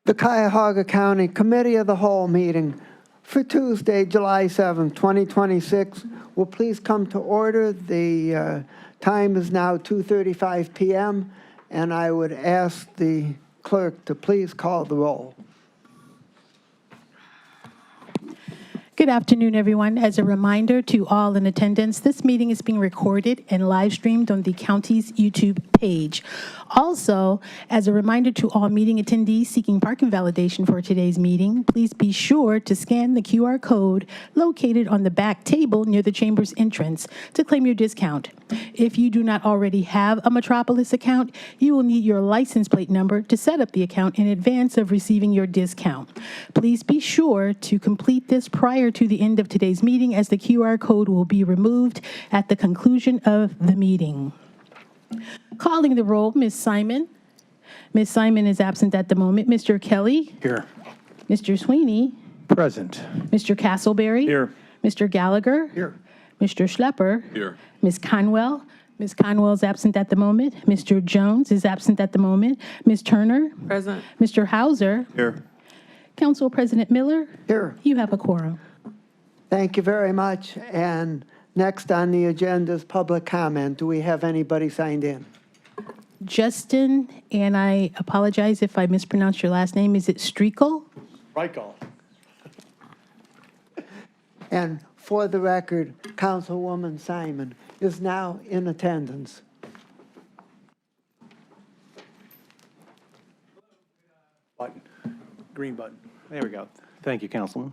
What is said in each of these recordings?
The Cuyahoga County Committee of the Whole meeting for Tuesday, July 7th, 2026 will please come to order. The time is now 2:35 p.m., and I would ask the clerk to please call the roll. Good afternoon, everyone. As a reminder to all in attendance, this meeting is being recorded and live streamed on the county's YouTube page. Also, as a reminder to all meeting attendees seeking parking validation for today's meeting, please be sure to scan the QR code located on the back table near the chamber's entrance to claim your discount. If you do not already have a Metropolis account, you will need your license plate number to set up the account in advance of receiving your discount. Please be sure to complete this prior to the end of today's meeting, as the QR code will be removed at the conclusion of the meeting. Calling the roll, Ms. Simon. Ms. Simon is absent at the moment. Mr. Kelly? Here. Mr. Sweeney? Present. Mr. Castleberry? Here. Mr. Gallagher? Here. Mr. Schlepper? Here. Ms. Conwell? Ms. Conwell is absent at the moment. Mr. Jones is absent at the moment. Ms. Turner? Present. Mr. Hauser? Here. Council President Miller? Here. You have a quorum. Thank you very much. And next on the agenda is public comment. Do we have anybody signed in? Justin, and I apologize if I mispronounced your last name. Is it Streakel? Reichel. And for the record, Councilwoman Simon is now in attendance. Button. Green button. There we go. Thank you, Councilman.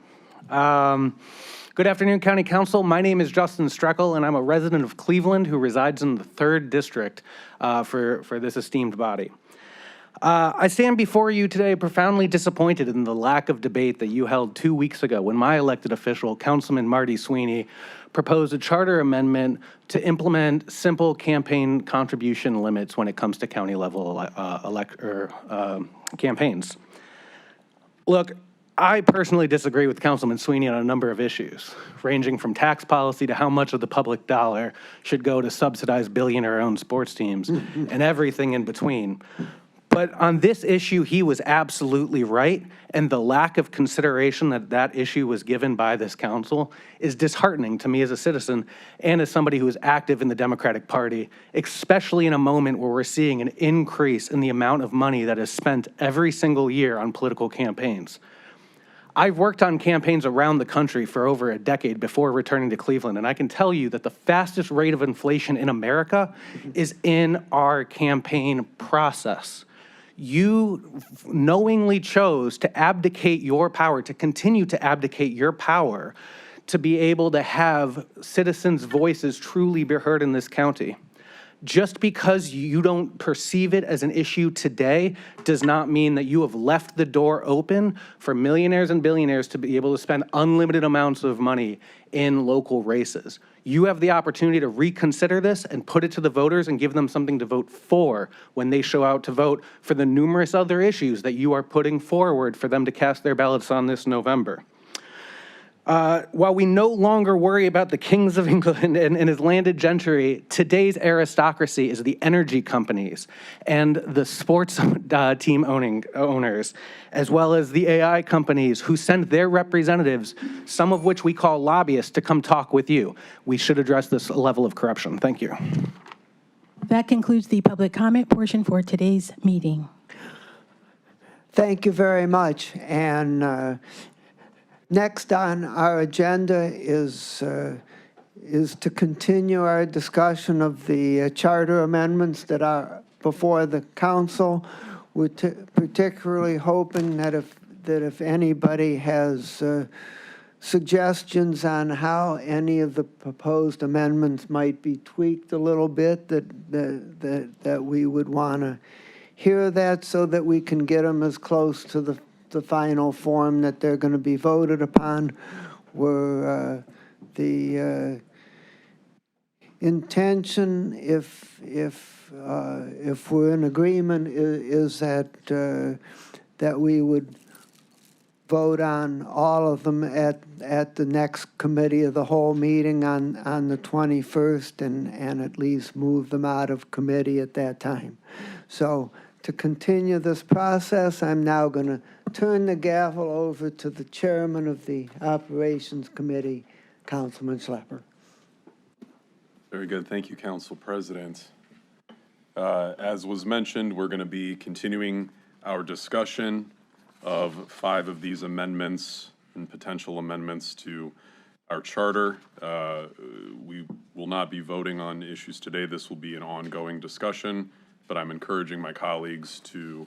Good afternoon, County Council. My name is Justin Strekel, and I'm a resident of Cleveland who resides in the 3rd District for this esteemed body. I stand before you today profoundly disappointed in the lack of debate that you held 2 weeks ago when my elected official, Councilman Marty Sweeney, proposed a charter amendment to implement simple campaign contribution limits when it comes to county level campaigns. Look, I personally disagree with Councilman Sweeney on a number of issues, ranging from tax policy to how much of the public dollar should go to subsidize billionaire-owned sports teams and everything in between. But on this issue, he was absolutely right, and the lack of consideration that issue was given by this council is disheartening to me as a citizen and as somebody who is active in the Democratic Party, especially in a moment where we're seeing an increase in the amount of money that is spent every single year on political campaigns. I've worked on campaigns around the country for over a decade before returning to Cleveland, and I can tell you that the fastest rate of inflation in America is in our campaign process. You knowingly chose to abdicate your power, to continue to abdicate your power, to be able to have citizens' voices truly be heard in this county. Just because you don't perceive it as an issue today does not mean that you have left the door open for millionaires and billionaires to be able to spend unlimited amounts of money in local races. You have the opportunity to reconsider this and put it to the voters and give them something to vote for when they show out to vote for the numerous other issues that you are putting forward for them to cast their ballots on this November. While we no longer worry about the kings of England and his landed gentry, today's aristocracy is the energy companies and the sports team owners, as well as the AI companies who send their representatives, some of which we call lobbyists, to come talk with you. We should address this level of corruption. Thank you. That concludes the public comment portion for today's meeting. Thank you very much. And next on our agenda is to continue our discussion of the charter amendments that are before the council. We're particularly hoping that if anybody has suggestions on how any of the proposed amendments might be tweaked a little bit, that we would want to hear that so that we can get them as close to the final form that they're going to be voted upon. Where the intention, if we're in agreement, is that we would vote on all of them at the next committee of the whole meeting on the 21st and at least move them out of committee at that time. So to continue this process, I'm now going to turn the gavel over to the chairman of the Operations Committee, Councilman Schlepper. Very good. Thank you, Council President. As was mentioned, we're going to be continuing our discussion of 5 of these amendments and potential amendments to our charter. We will not be voting on issues today. This will be an ongoing discussion, but I'm encouraging my colleagues to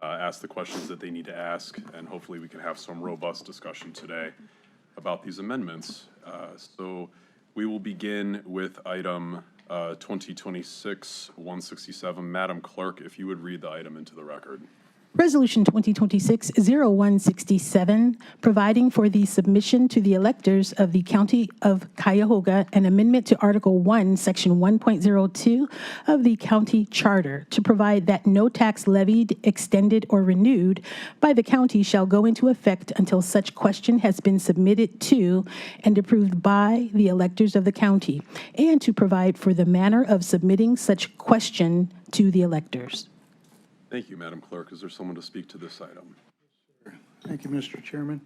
ask the questions that they need to ask, and hopefully we can have some robust discussion today about these amendments. So we will begin with item 2026-167. Madam Clerk, if you would read the item into the record. Resolution 2026-0167, providing for the submission to the electors of the County of Cuyahoga an amendment to Article 1, Section 1.02 of the County Charter to provide that no tax levied, extended, or renewed by the county shall go into effect until such question has been submitted to and approved by the electors of the county, and to provide for the manner of submitting such question to the electors. Thank you, Madam Clerk. Is there someone to speak to this item? Thank you, Mr. Chairman.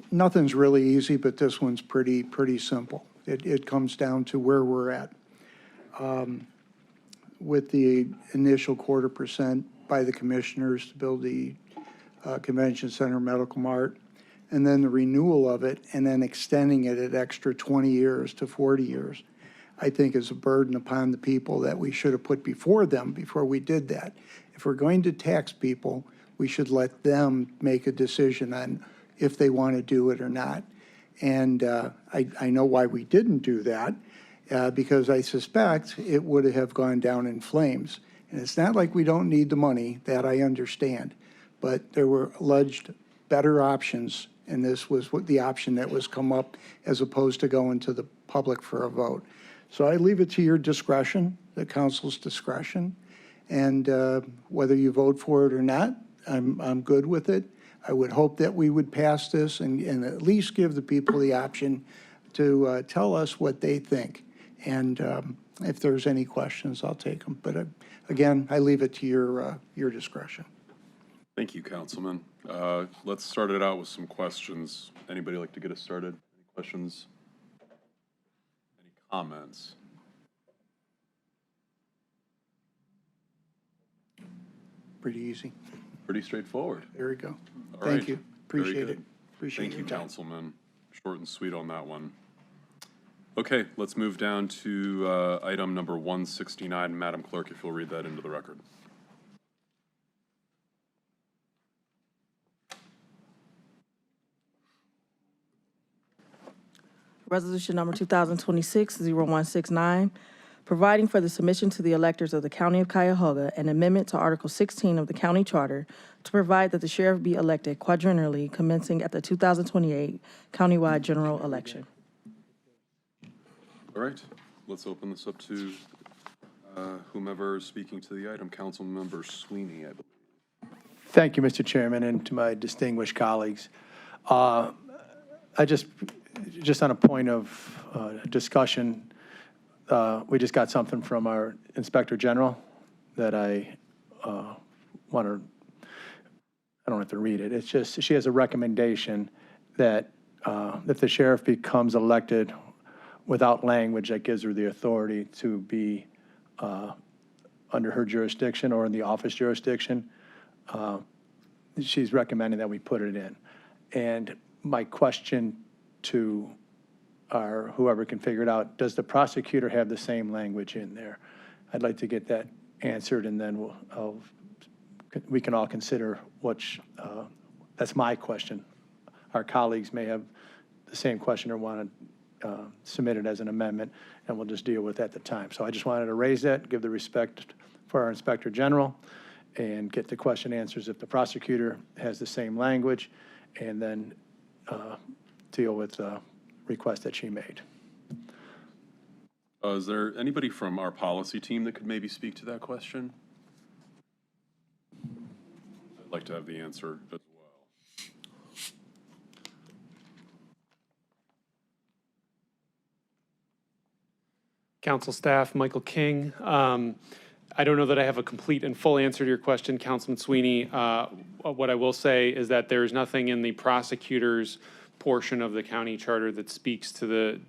Nothing's really easy, but this one's pretty simple. It comes down to where we're at. With the initial 0.25% by the commissioners to build the Convention Center Medical Mart, and then the renewal of it, and then extending it an extra 20 years to 40 years. I think is a burden upon the people that we should have put before them before we did that. If we're going to tax people, we should let them make a decision on if they want to do it or not. And I know why we didn't do that, because I suspect it would have gone down in flames. And it's not like we don't need the money, that I understand. But there were alleged better options, and this was what the option that was come up as opposed to going to the public for a vote. So I leave it to your discretion, the council's discretion, and whether you vote for it or not, I'm good with it. I would hope that we would pass this and at least give the people the option to tell us what they think. And if there's any questions, I'll take them. But again, I leave it to your discretion. Thank you, Councilman. Let's start it out with some questions. Anybody like to get us started? Any questions? Any comments? Pretty easy. Pretty straightforward. There we go. All Thank right. you. Very Appreciate good. it. Appreciate Thank you, your time. Councilman. Short and sweet on that one. Okay, let's move down to item number 169. Madam Clerk, if you'll read that into the record. Resolution number 2026-0169, providing for the submission to the electors of the County of Cuyahoga an amendment to Article 16 of the County Charter to provide that the sheriff be elected quadrennially commencing at the 2028 countywide general election. All right, let's open this up to whomever is speaking to the item. Councilmember Sweeney, I believe. Thank you, Mr. Chairman, and to my distinguished colleagues. I just on a point of discussion, we just got something from our Inspector General that I want to, I don't have to read it. It's just, she has a recommendation that if the sheriff becomes elected without language that gives her the authority to be under her jurisdiction or in the office jurisdiction, she's recommending that we put it in. And my question to our, whoever can figure it out, does the prosecutor have the same language in there? I'd like to get that answered, and then we can all consider which, that's my question. Our colleagues may have the same question or want to submit it as an amendment, and we'll just deal with it at the time. So I just wanted to raise that, give the respect for our Inspector General, and get the question answers if the prosecutor has the same language, and then deal with the request that she made. Is there anybody from our policy team that could maybe speak to that question? I'd like to have the answer as well. Council staff, Michael King. I don't know that I have a complete and full answer to your question, Councilman Sweeney. What I will say is that there is nothing in the prosecutor's portion of the county charter that speaks to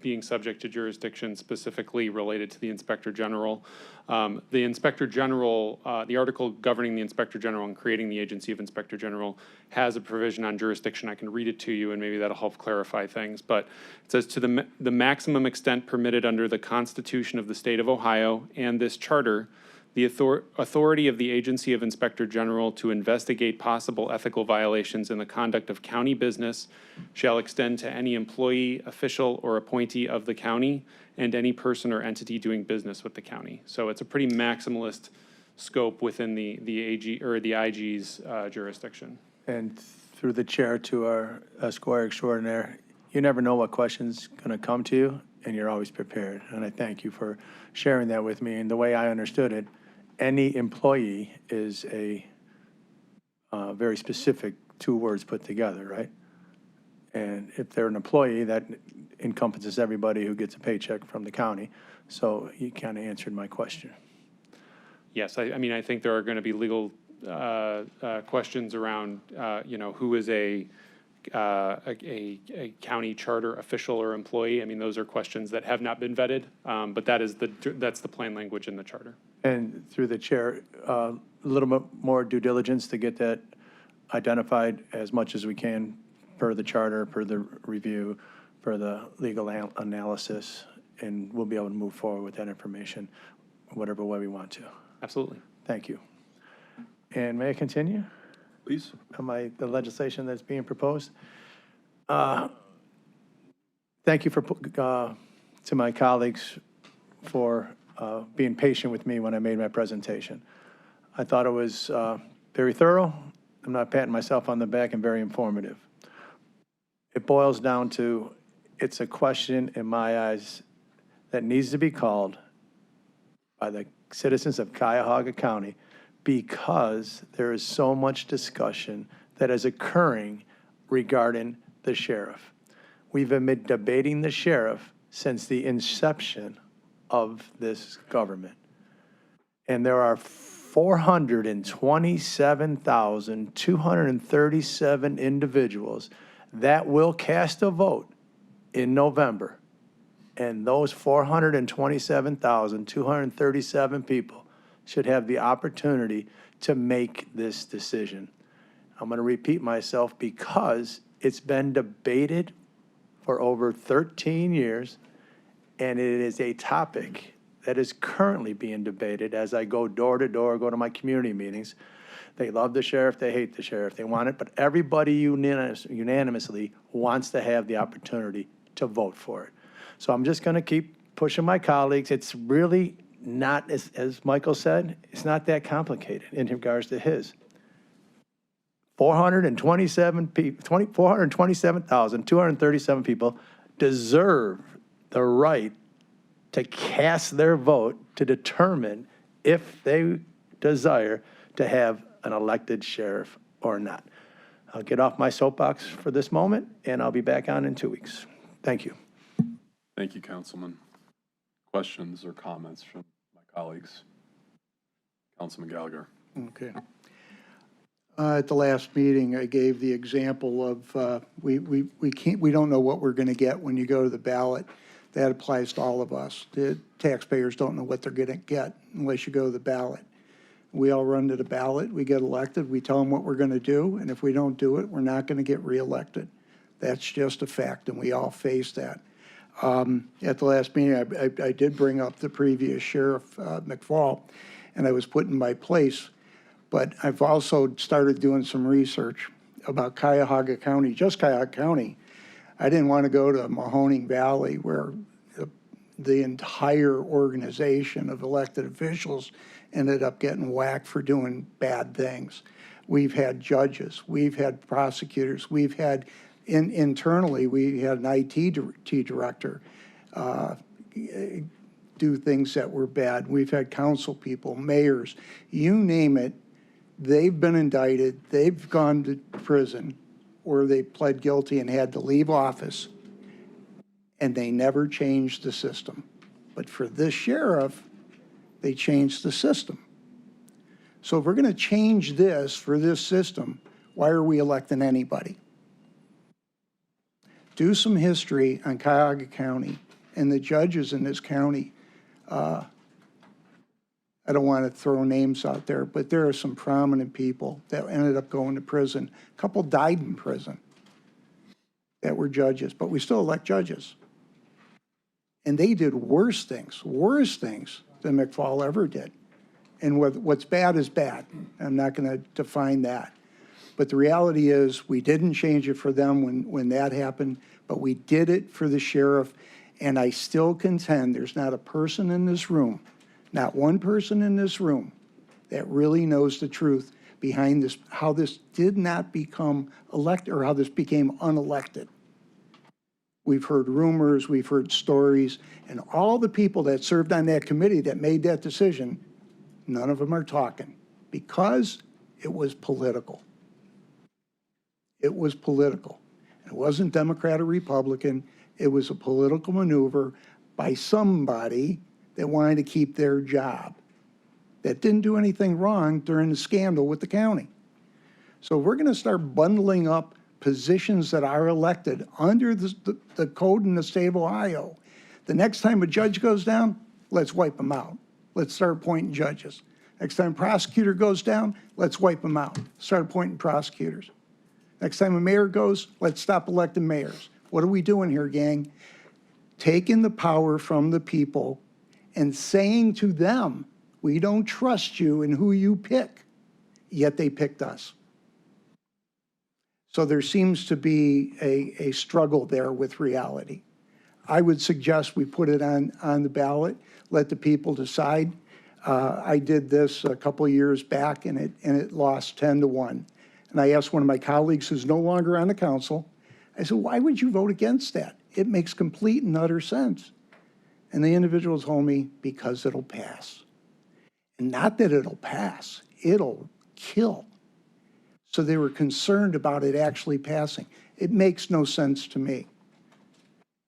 being subject to jurisdiction specifically related to the Inspector General. The Inspector General, the article governing the Inspector General and creating the Agency of Inspector General has a provision on jurisdiction. I can read it to you, and maybe that'll help clarify things. But it says, to the maximum extent permitted under the Constitution of the State of Ohio and this charter, the authority of the Agency of Inspector General to investigate possible ethical violations in the conduct of county business shall extend to any employee, official, or appointee of the county and any person or entity doing business with the county. So it's a pretty maximalist scope within the AG or the IG's jurisdiction. And through the chair to our Esquire extraordinaire, you never know what question's going to come to you, and you're always prepared. And I thank you for sharing that with me. And the way I understood it, any employee is a very specific 2 words put together, right? And if they're an employee, that encompasses everybody who gets a paycheck from the county. So you kind of answered my question. Yes, I mean, I think there are going to be legal questions around, who is a county charter official or employee. I mean, those are questions that have not been vetted, but that's the plain language in the charter. And through the chair, a little bit more due diligence to get that identified as much as we can per the charter, per the review, per the legal analysis, and we'll be able to move forward with that information whatever way we want to. Absolutely. Thank you. And may I continue? Please. The legislation that's being proposed? Thank you to my colleagues for being patient with me when I made my presentation. I thought it was very thorough. I'm not patting myself on the back, and very informative. It boils down to, it's a question in my eyes that needs to be called by the citizens of Cuyahoga County, because there is so much discussion that is occurring regarding the sheriff. We've been debating the sheriff since the inception of this government. And there are 427,237 individuals that will cast a vote in November. And those 427,237 people should have the opportunity to make this decision. I'm going to repeat myself because it's been debated for over 13 years, and it is a topic that is currently being debated as I go door to door, go to my community meetings. They love the sheriff, they hate the sheriff, they want it, but everybody unanimously wants to have the opportunity to vote for it. So I'm just going to keep pushing my colleagues. It's really not, as Michael said, it's not that complicated in regards to his. 427,237 people deserve the right to cast their vote to determine if they desire to have an elected sheriff or not. I'll get off my soapbox for this moment, and I'll be back on in 2 weeks. Thank you. Thank you, Councilman. Questions or comments from my colleagues? Councilman Gallagher. Okay. At the last meeting, I gave the example of we don't know what we're going to get when you go to the ballot. That applies to all of us. The taxpayers don't know what they're going to get unless you go to the ballot. We all run to the ballot, we get elected, we tell them what we're going to do, and if we don't do it, we're not going to get reelected. That's just a fact, and we all face that. At the last meeting, I did bring up the previous sheriff, McFall, and I was put in my place. But I've also started doing some research about Cuyahoga County, just Cuyahoga County. I didn't want to go to Mahoning Valley where the entire organization of elected officials ended up getting whacked for doing bad things. We've had judges, we've had prosecutors, we've had, internally, we had an IT director do things that were bad. We've had council people, mayors, you name it. They've been indicted, they've gone to prison, or they pled guilty and had to leave office, and they never changed the system. But for this sheriff, they changed the system. So if we're going to change this for this system, why are we electing anybody? Do some history on Cuyahoga County and the judges in this county. I don't want to throw names out there, but there are some prominent people that ended up going to prison. A couple died in prison that were judges, but we still elect judges. And they did worse things than McFall ever did. And what's bad is bad. I'm not going to define that. But the reality is we didn't change it for them when that happened, but we did it for the sheriff. And I still contend there's not a person in this room, not one person in this room that really knows the truth behind this, how this did not become elected or how this became unelected. We've heard rumors, we've heard stories, and all the people that served on that committee that made that decision, none of them are talking because it was political. It was political. It wasn't Democrat or Republican. It was a political maneuver by somebody that wanted to keep their job, that didn't do anything wrong during the scandal with the county. So we're going to start bundling up positions that are elected under the code in the state of Ohio. The next time a judge goes down, let's wipe them out. Let's start appointing judges. Next time a prosecutor goes down, let's wipe them out. Start appointing prosecutors. Next time a mayor goes, let's stop electing mayors. What are we doing here, gang? Taking the power from the people and saying to them, we don't trust you in who you pick, yet they picked us. So there seems to be a struggle there with reality. I would suggest we put it on the ballot, let the people decide. I did this a couple of years back, and it lost 10-1. And I asked one of my colleagues who's no longer on the council, I said, why would you vote against that? It makes complete and utter sense. And the individual told me, because it'll pass. And not that it'll pass, it'll kill. So they were concerned about it actually passing. It makes no sense to me.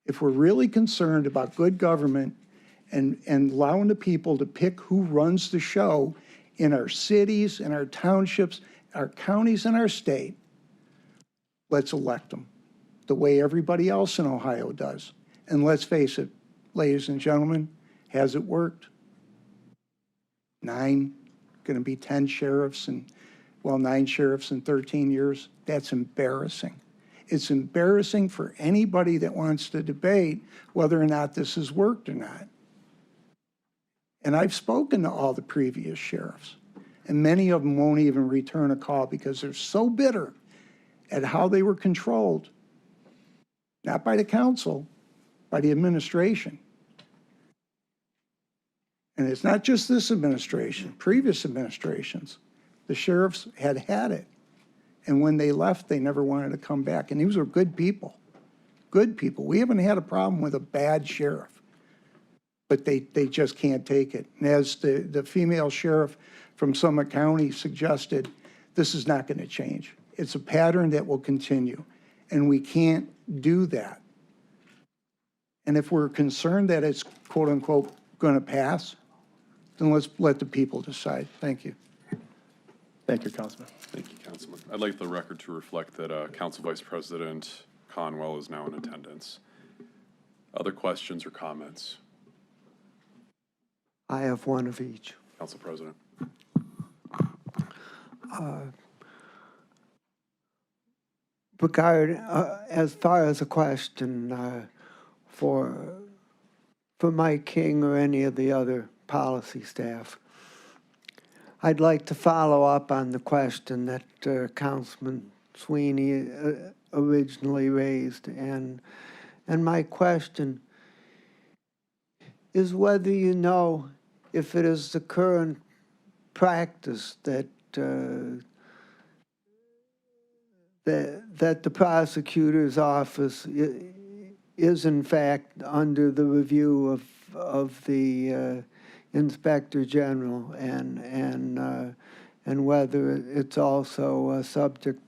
If we're really concerned about good government and allowing the people to pick who runs the show in our cities, in our townships, our counties, and our state, let's elect them the way everybody else in Ohio does. And let's face it, ladies and gentlemen, has it worked? 9, going to be 10 sheriffs and, well, 9 sheriffs in 13 years. That's embarrassing. It's embarrassing for anybody that wants to debate whether or not this has worked or not. And I've spoken to all the previous sheriffs, and many of them won't even return a call because they're so bitter at how they were controlled, not by the council, by the administration. And it's not just this administration, previous administrations. The sheriffs had it. And when they left, they never wanted to come back. And these were good people, good people. We haven't had a problem with a bad sheriff, but they just can't take it. And as the female sheriff from Summit County suggested, this is not going to change. It's a pattern that will continue, and we can't do that. And if we're concerned that it's quote unquote going to pass, then let's let the people decide. Thank you. Thank you, Councilman. Thank you, Councilman. I'd like the record to reflect that Council Vice President Conwell is now in attendance. Other questions or comments? I have one of each. Council President. As far as a question for Mike King or any of the other policy staff, I'd like to follow up on the question that Councilman Sweeney originally raised. And my question is whether you know if it is the current practice that that the prosecutor's office is in fact under the review of the Inspector General, and whether it's also subject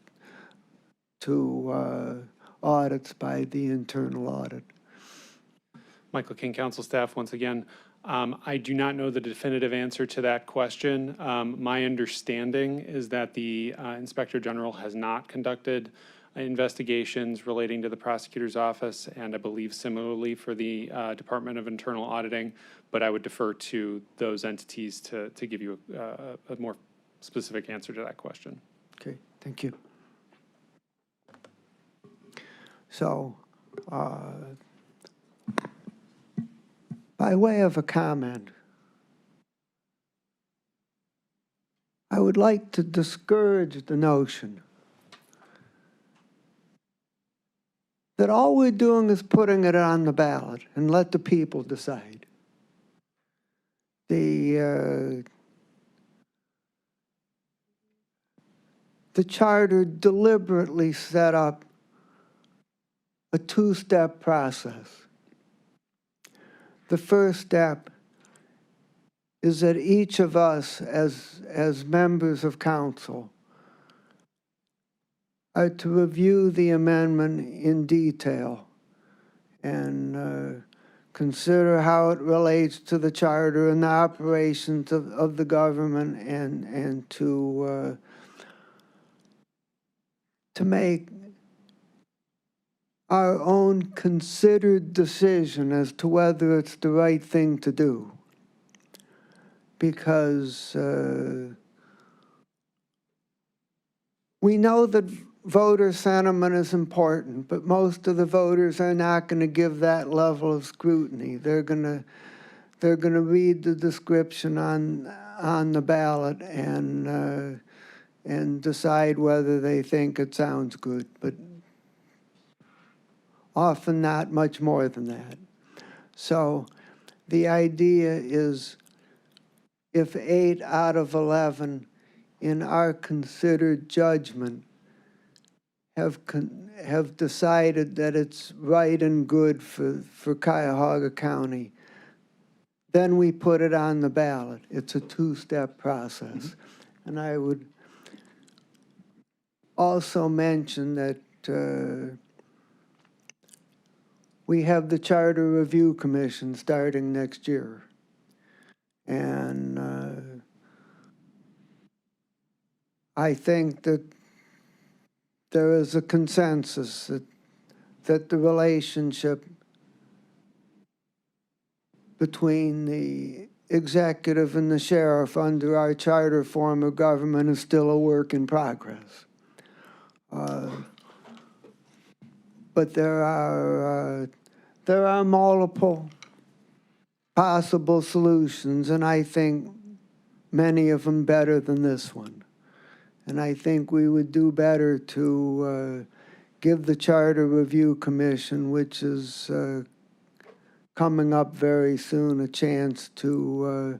to audits by the internal audit. Michael King, council staff, once again. I do not know the definitive answer to that question. My understanding is that the Inspector General has not conducted investigations relating to the prosecutor's office, and I believe similarly for the Department of Internal Auditing, but I would defer to those entities to give you a more specific answer to that question. Okay, thank you. So, by way of a comment, I would like to discourage the notion that all we're doing is putting it on the ballot and let the people decide. The charter deliberately set up a two-step process. The first step is that each of us as members of council are to review the amendment in detail and consider how it relates to the charter and the operations of the government, and to make our own considered decision as to whether it's the right thing to do. Because we know that voter sentiment is important, but most of the voters are not going to give that level of scrutiny. They're going to read the description on the ballot and decide whether they think it sounds good, but often not much more than that. So the idea is if 8 out of 11 in our considered judgment have decided that it's right and good for Cuyahoga County, then we put it on the ballot. It's a two-step process. And I would also mention that we have the Charter Review Commission starting next year. And I think that there is a consensus that the relationship between the executive and the sheriff under our charter form of government is still a work in progress. But there are multiple possible solutions, and I think many of them better than this one. And I think we would do better to give the Charter Review Commission, which is coming up very soon, a chance to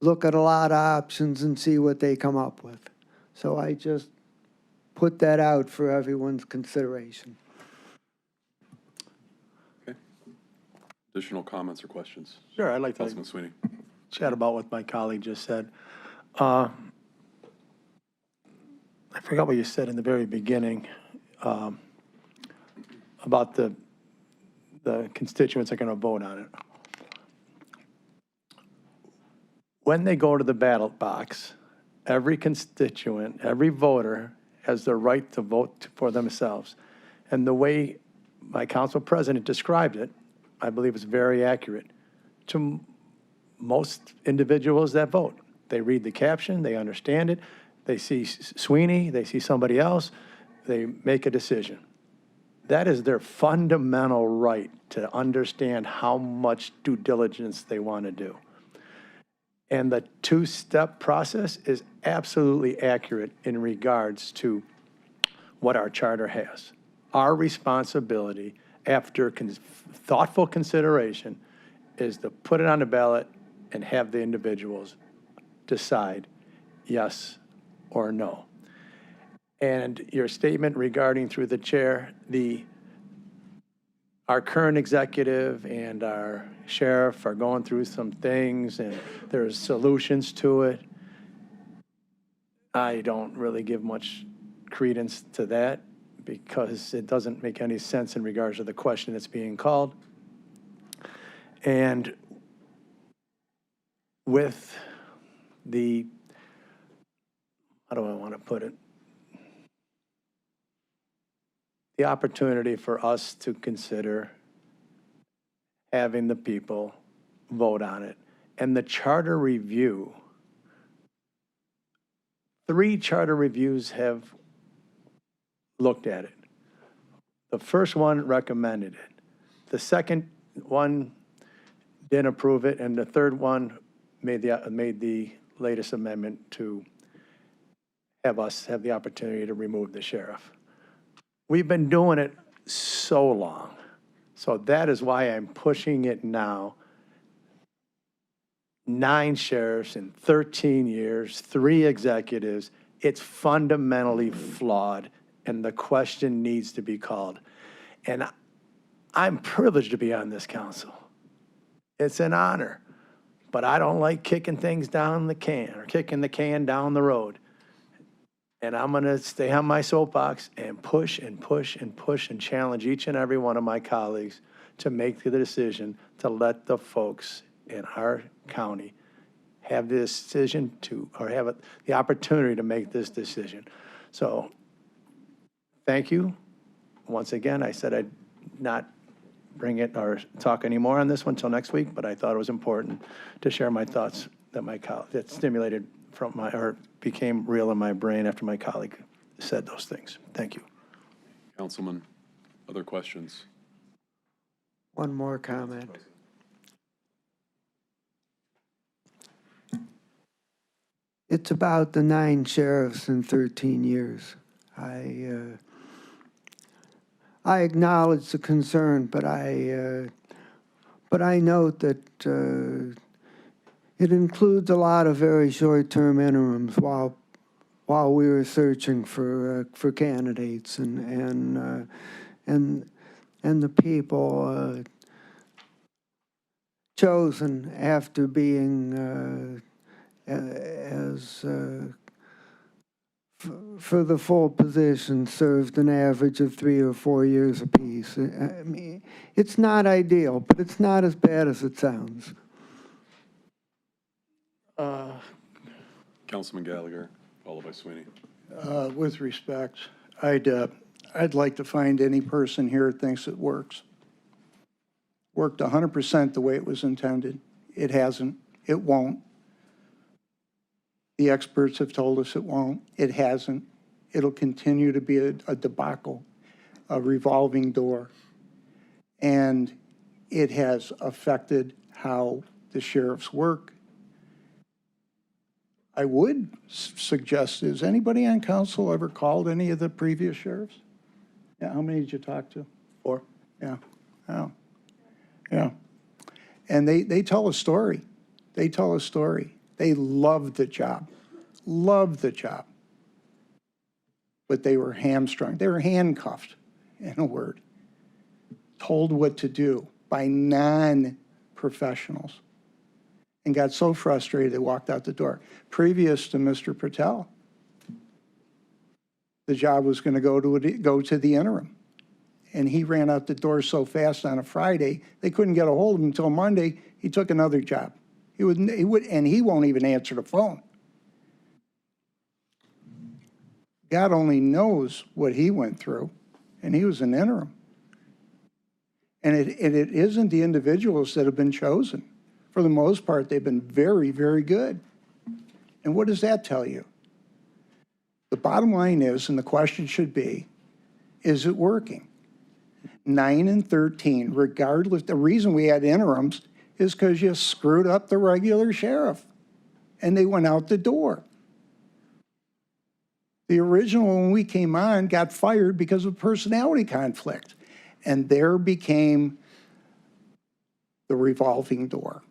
look at a lot of options and see what they come up with. So I just put that out for everyone's consideration. Okay. Additional comments or questions? Sure, I'd like to Councilman Sweeney. chat about what my colleague just said. I forgot what you said in the very beginning about the constituents are going to vote on it. When they go to the ballot box, every constituent, every voter has the right to vote for themselves. And the way my council president described it, I believe it's very accurate to most individuals that vote. They read the caption, they understand it, they see Sweeney, they see somebody else, they make a decision. That is their fundamental right to understand how much due diligence they want to do. And the two-step process is absolutely accurate in regards to what our charter has. Our responsibility, after thoughtful consideration, is to put it on the ballot and have the individuals decide yes or no. And your statement regarding, through the chair, our current executive and our sheriff are going through some things and there's solutions to it. I don't really give much credence to that because it doesn't make any sense in regards to the question that's being called. And with how do I want to put it? The opportunity for us to consider having the people vote on it. And the charter review, 3 charter reviews have looked at it. The first one recommended it. The second one didn't approve it, and the third one made the latest amendment to have us have the opportunity to remove the sheriff. We've been doing it so long. So that is why I'm pushing it now. 9 sheriffs in 13 years, 3 executives. It's fundamentally flawed, and the question needs to be called. And I'm privileged to be on this council. It's an honor. But I don't like kicking things down the can or kicking the can down the road. And I'm going to stay on my soapbox and push and push and push and challenge each and every one of my colleagues to make the decision to let the folks in our county have the decision to, or have the opportunity to make this decision. So thank you. Once again, I said I'd not bring it or talk anymore on this one until next week, but I thought it was important to share my thoughts that stimulated from or became real in my brain after my colleague said those things. Thank you. Councilman, other questions? One more comment. It's about the 9 sheriffs in 13 years. I acknowledge the concern, but I note that it includes a lot of very short-term interims while we were searching for candidates and the people chosen after being for the full position served an average of 3 or 4 years apiece. I mean, it's not ideal, but it's not as bad as it sounds. Councilman Gallagher, followed by Sweeney. With respect, I'd like to find any person here that thinks it works. Worked 100% the way it was intended. It hasn't. It won't. The experts have told us it won't. It hasn't. It'll continue to be a debacle, a revolving door. And it has affected how the sheriffs work. I would suggest, has anybody on council ever called any of the previous sheriffs? Yeah, how many did you talk to? 4? Yeah, oh, yeah. And they tell a story. They tell a story. They loved the job, but they were hamstrung. They were handcuffed, in a word, told what to do by non-professionals, and got so frustrated they walked out the door. Previous to Mr. Patel, the job was going to go to the interim, and he ran out the door so fast on a Friday they couldn't get a hold of him until Monday. He took another job. And he won't even answer the phone. God only knows what he went through, and he was an interim. And it isn't the individuals that have been chosen. For the most part, they've been very, very good. And what does that tell you? The bottom line is, and the question should be, is it working? 9 and 13, regardless, the reason we had interims is because you screwed up the regular sheriff, and they went out the door. The original, when we came on, got fired because of personality conflict, and there became the revolving door.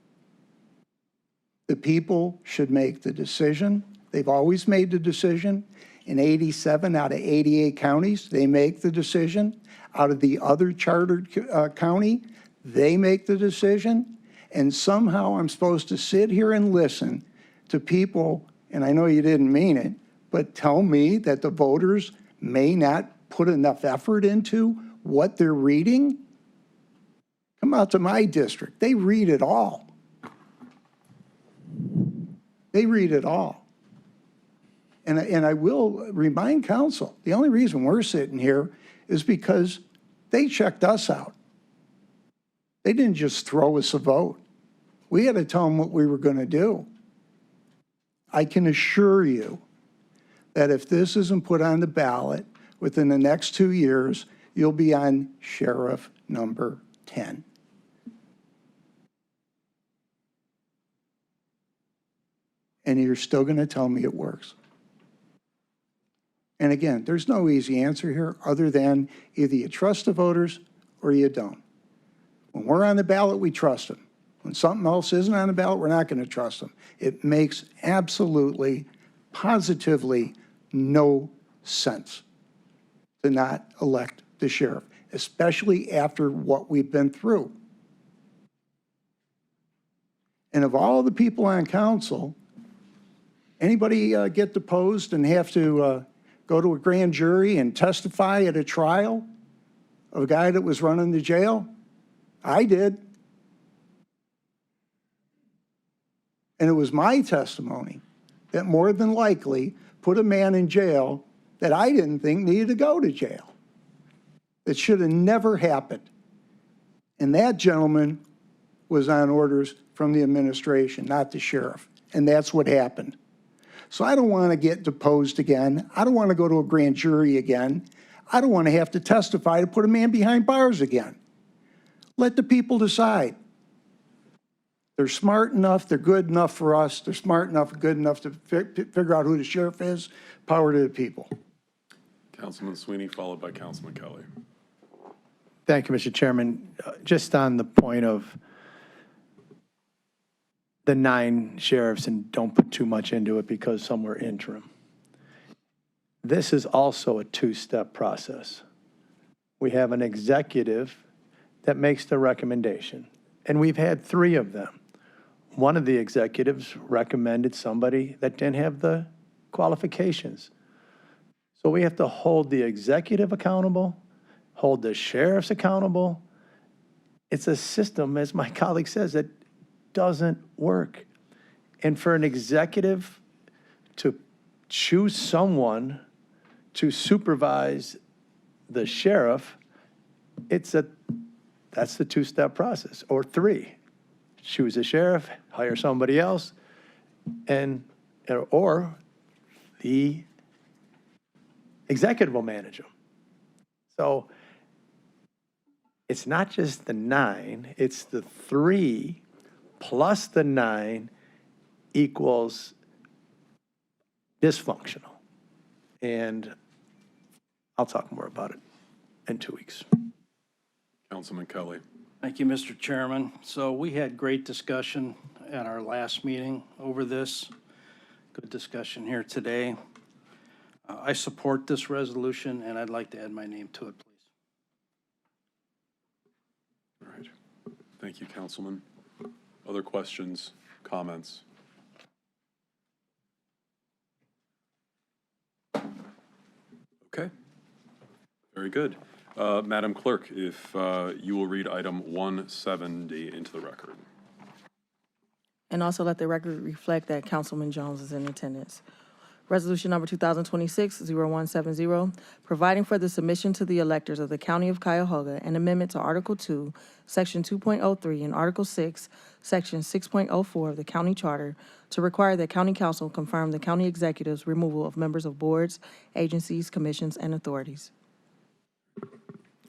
The people should make the decision. They've always made the decision. In 87 out of 88 counties, they make the decision. Out of the other chartered county, they make the decision. And somehow I'm supposed to sit here and listen to people, and I know you didn't mean it, but tell me that the voters may not put enough effort into what they're reading? Come out to my district. They read it all. They read it all. And I will remind council, the only reason we're sitting here is because they checked us out. They didn't just throw us a vote. We had to tell them what we were going to do. I can assure you that if this isn't put on the ballot within the next 2 years, you'll be on sheriff number 10. And you're still going to tell me it works. And again, there's no easy answer here other than either you trust the voters or you don't. When we're on the ballot, we trust them. When something else isn't on the ballot, we're not going to trust them. It makes absolutely, positively no sense to not elect the sheriff, especially after what we've been through. And of all the people on council, anybody get deposed and have to go to a grand jury and testify at a trial of a guy that was running the jail? I did. And it was my testimony that more than likely put a man in jail that I didn't think needed to go to jail. That should have never happened. And that gentleman was on orders from the administration, not the sheriff. And that's what happened. So I don't want to get deposed again. I don't want to go to a grand jury again. I don't want to have to testify to put a man behind bars again. Let the people decide. They're smart enough, they're good enough for us, they're smart enough and good enough to figure out who the sheriff is. Power to the people. Councilman Sweeney, followed by Councilman Kelly. Thank you, Mr. Chairman. Just on the point of the 9 sheriffs, and don't put too much into it because some were interim. This is also a 2-step process. We have an executive that makes the recommendation, and we've had 3 of them. One of the executives recommended somebody that didn't have the qualifications. So we have to hold the executive accountable, hold the sheriffs accountable. It's a system, as my colleague says, that doesn't work. And for an executive to choose someone to supervise the sheriff, that's the 2-step process, or 3. Choose a sheriff, hire somebody else, or the executive will manage them. So it's not just the 9, it's the 3 plus the 9 equals dysfunctional. And I'll talk more about it in 2 weeks. Councilman Kelly. Thank you, Mr. Chairman. So we had great discussion at our last meeting over this. Good discussion here today. I support this resolution, and I'd like to add my name to it, please. All right. Thank you, Councilman. Other questions, comments? Okay. Very good. Madam Clerk, if you will read item 170 into the record. And also let the record reflect that Councilman Jones is in attendance. Resolution number 2026-0170, providing for the submission to the electors of the County of Cuyahoga an amendment to Article 2, Section 2.03, and Article 6, Section 6.04 of the county charter to require that county council confirm the county executive's removal of members of boards, agencies, commissions, and authorities.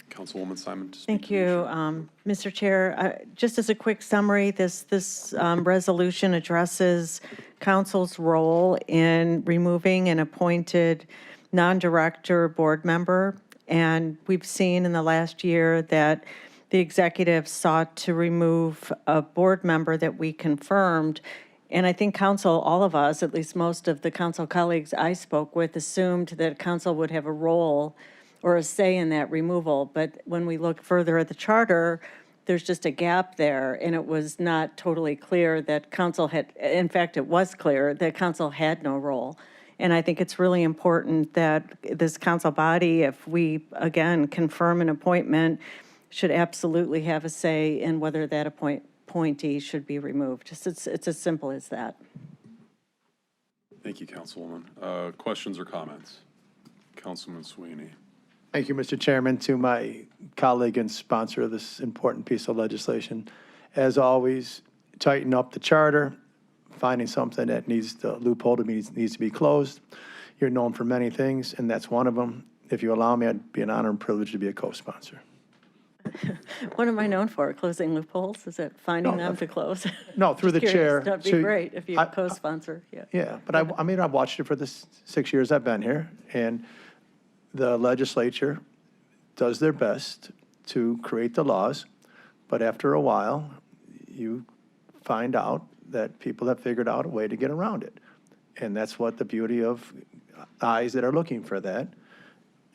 Councilwoman Simon to speak. Thank to the you, issue. Mr. Chair. Just as a quick summary, this resolution addresses council's role in removing an appointed non-director board member. And we've seen in the last year that the executive sought to remove a board member that we confirmed. And I think council, all of us, at least most of the council colleagues I spoke with, assumed that council would have a role or a say in that removal. But when we look further at the charter, there's just a gap there, and it was not totally clear that council had, in fact, it was clear that council had no role. And I think it's really important that this council body, if we, again, confirm an appointment, should absolutely have a say in whether that appointee should be removed. It's as simple as that. Thank you, Councilwoman. Questions or comments? Councilman Sweeney. Thank you, Mr. Chairman. To my colleague and sponsor of this important piece of legislation, as always, tighten up the charter, finding something that needs the loophole that needs to be closed. You're known for many things, and that's one of them. If you allow me, I'd be an honor and privilege to be a co-sponsor. What am I known for? Closing loopholes? Is it finding them to close? No, through the Just chair. curious. That'd be to- great if you I- co-sponsor, yeah. Yeah, but I mean, I've watched it for the 6 years I've been here, and the legislature does their best to create the laws, but after a while, you find out that people have figured out a way to get around it. And that's what the beauty of eyes that are looking for that.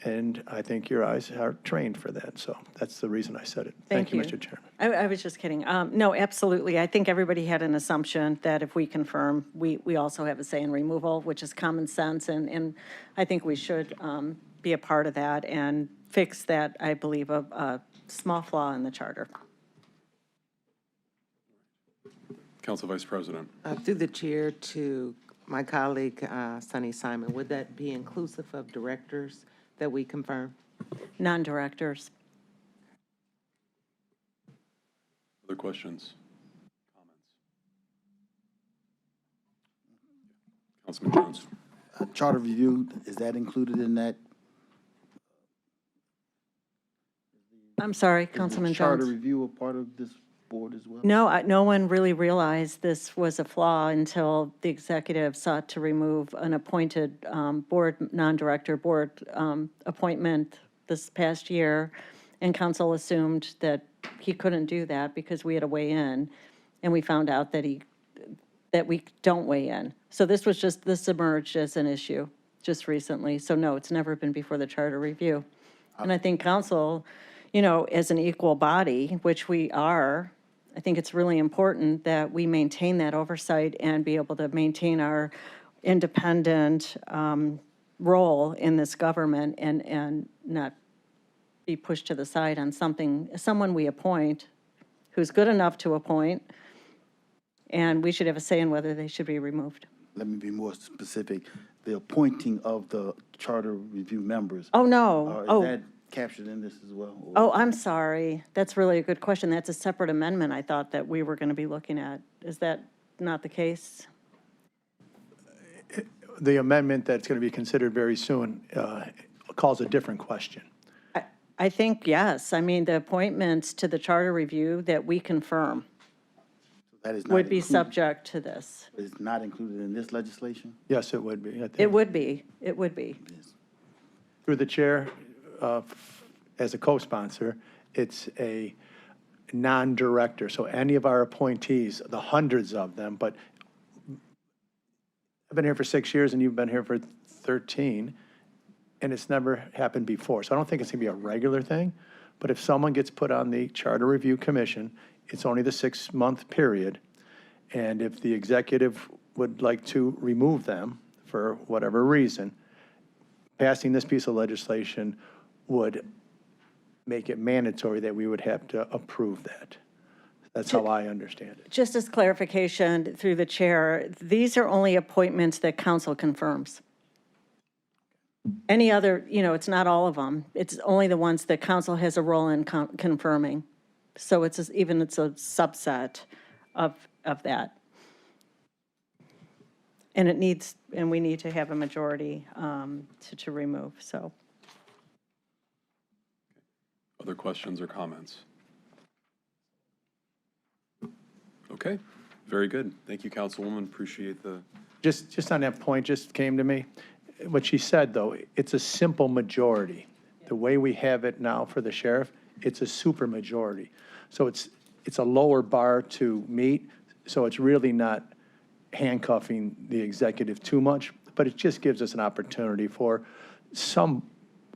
And I think your eyes are trained for that. So that's the reason I said it. Thank you, Mr. Chairman. I was just kidding. No, absolutely. I think everybody had an assumption that if we confirm, we also have a say in removal, which is common sense. And I think we should be a part of that and fix that, I believe, a small flaw in the charter. Council Vice President. Through the chair to my colleague, Sunny Simon, would that be inclusive of directors that we confirm? Non-directors. Other questions? Comments? Councilman Jones. Charter review, is that included in that? I'm sorry, Councilman Charter Jones. review a part of this board as well? No, no one really realized this was a flaw until the executive sought to remove an appointed board, non-director board appointment this past year, and council assumed that he couldn't do that because we had to weigh in, and we found out that we don't weigh in. So this emerged as an issue just recently. So no, it's never been before the charter review. And I think council, as an equal body, which we are, I think it's really important that we maintain that oversight and be able to maintain our independent role in this government and not be pushed to the side on someone we appoint who's good enough to appoint, and we should have a say in whether they should be removed. Let me be more specific. The appointing of the charter review members. Oh, no. Is that captured in this as well? or- Oh, I'm sorry. That's really a good question. That's a separate amendment I thought that we were going to be looking at. Is that not the case? The amendment that's going to be considered very soon calls a different question. I think, yes. I mean, the appointments to the charter review that we confirm That is not would be included- subject to this. Is not included in this legislation? Yes, it would be. I think. It would be. It would be. Through the chair, as a co-sponsor, it's a non-director. So any of our appointees, the hundreds of them, but I've been here for 6 years and you've been here for 13, and it's never happened before. So I don't think it's going to be a regular thing. But if someone gets put on the Charter Review Commission, it's only the 6-month period. And if the executive would like to remove them for whatever reason, passing this piece of legislation would make it mandatory that we would have to approve that. That's how I understand it. Just as clarification through the chair, these are only appointments that council confirms. Any other, it's not all of them. It's only the ones that council has a role in confirming. So it's a subset of that. And we need to have a majority to remove, so. Other questions or comments? Okay, very good. Thank you, Councilwoman. Appreciate the, Just on that point, just came to me. What she said, though, it's a simple majority. The way we have it now for the sheriff, it's a super majority. So it's a lower bar to meet, so it's really not handcuffing the executive too much, but it just gives us an opportunity for some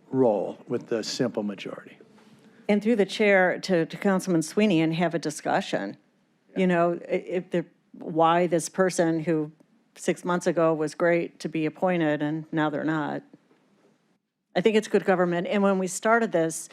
role with the simple majority. And through the chair to Councilman Sweeney and have a discussion. Why this person who 6 months ago was great to be appointed and now they're not. I think it's good government. And when we started this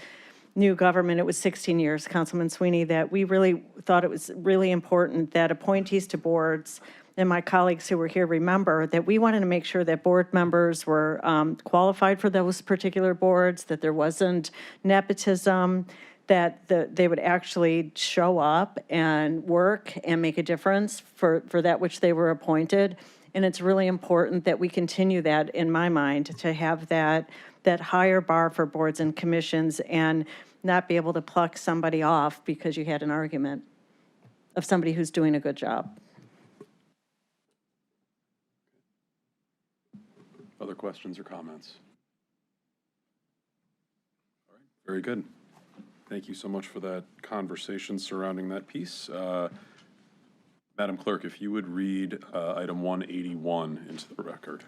new government, it was 16 years, Councilman Sweeney, that we really thought it was really important that appointees to boards, and my colleagues who were here remember, that we wanted to make sure that board members were qualified for those particular boards, that there wasn't nepotism, that they would actually show up and work and make a difference for that which they were appointed. And it's really important that we continue that, in my mind, to have that higher bar for boards and commissions and not be able to pluck somebody off because you had an argument of somebody who's doing a good job. other questions or comments? All right, very good. Thank you so much for that conversation surrounding that piece. Madam Clerk, if you would read item 181 into the record.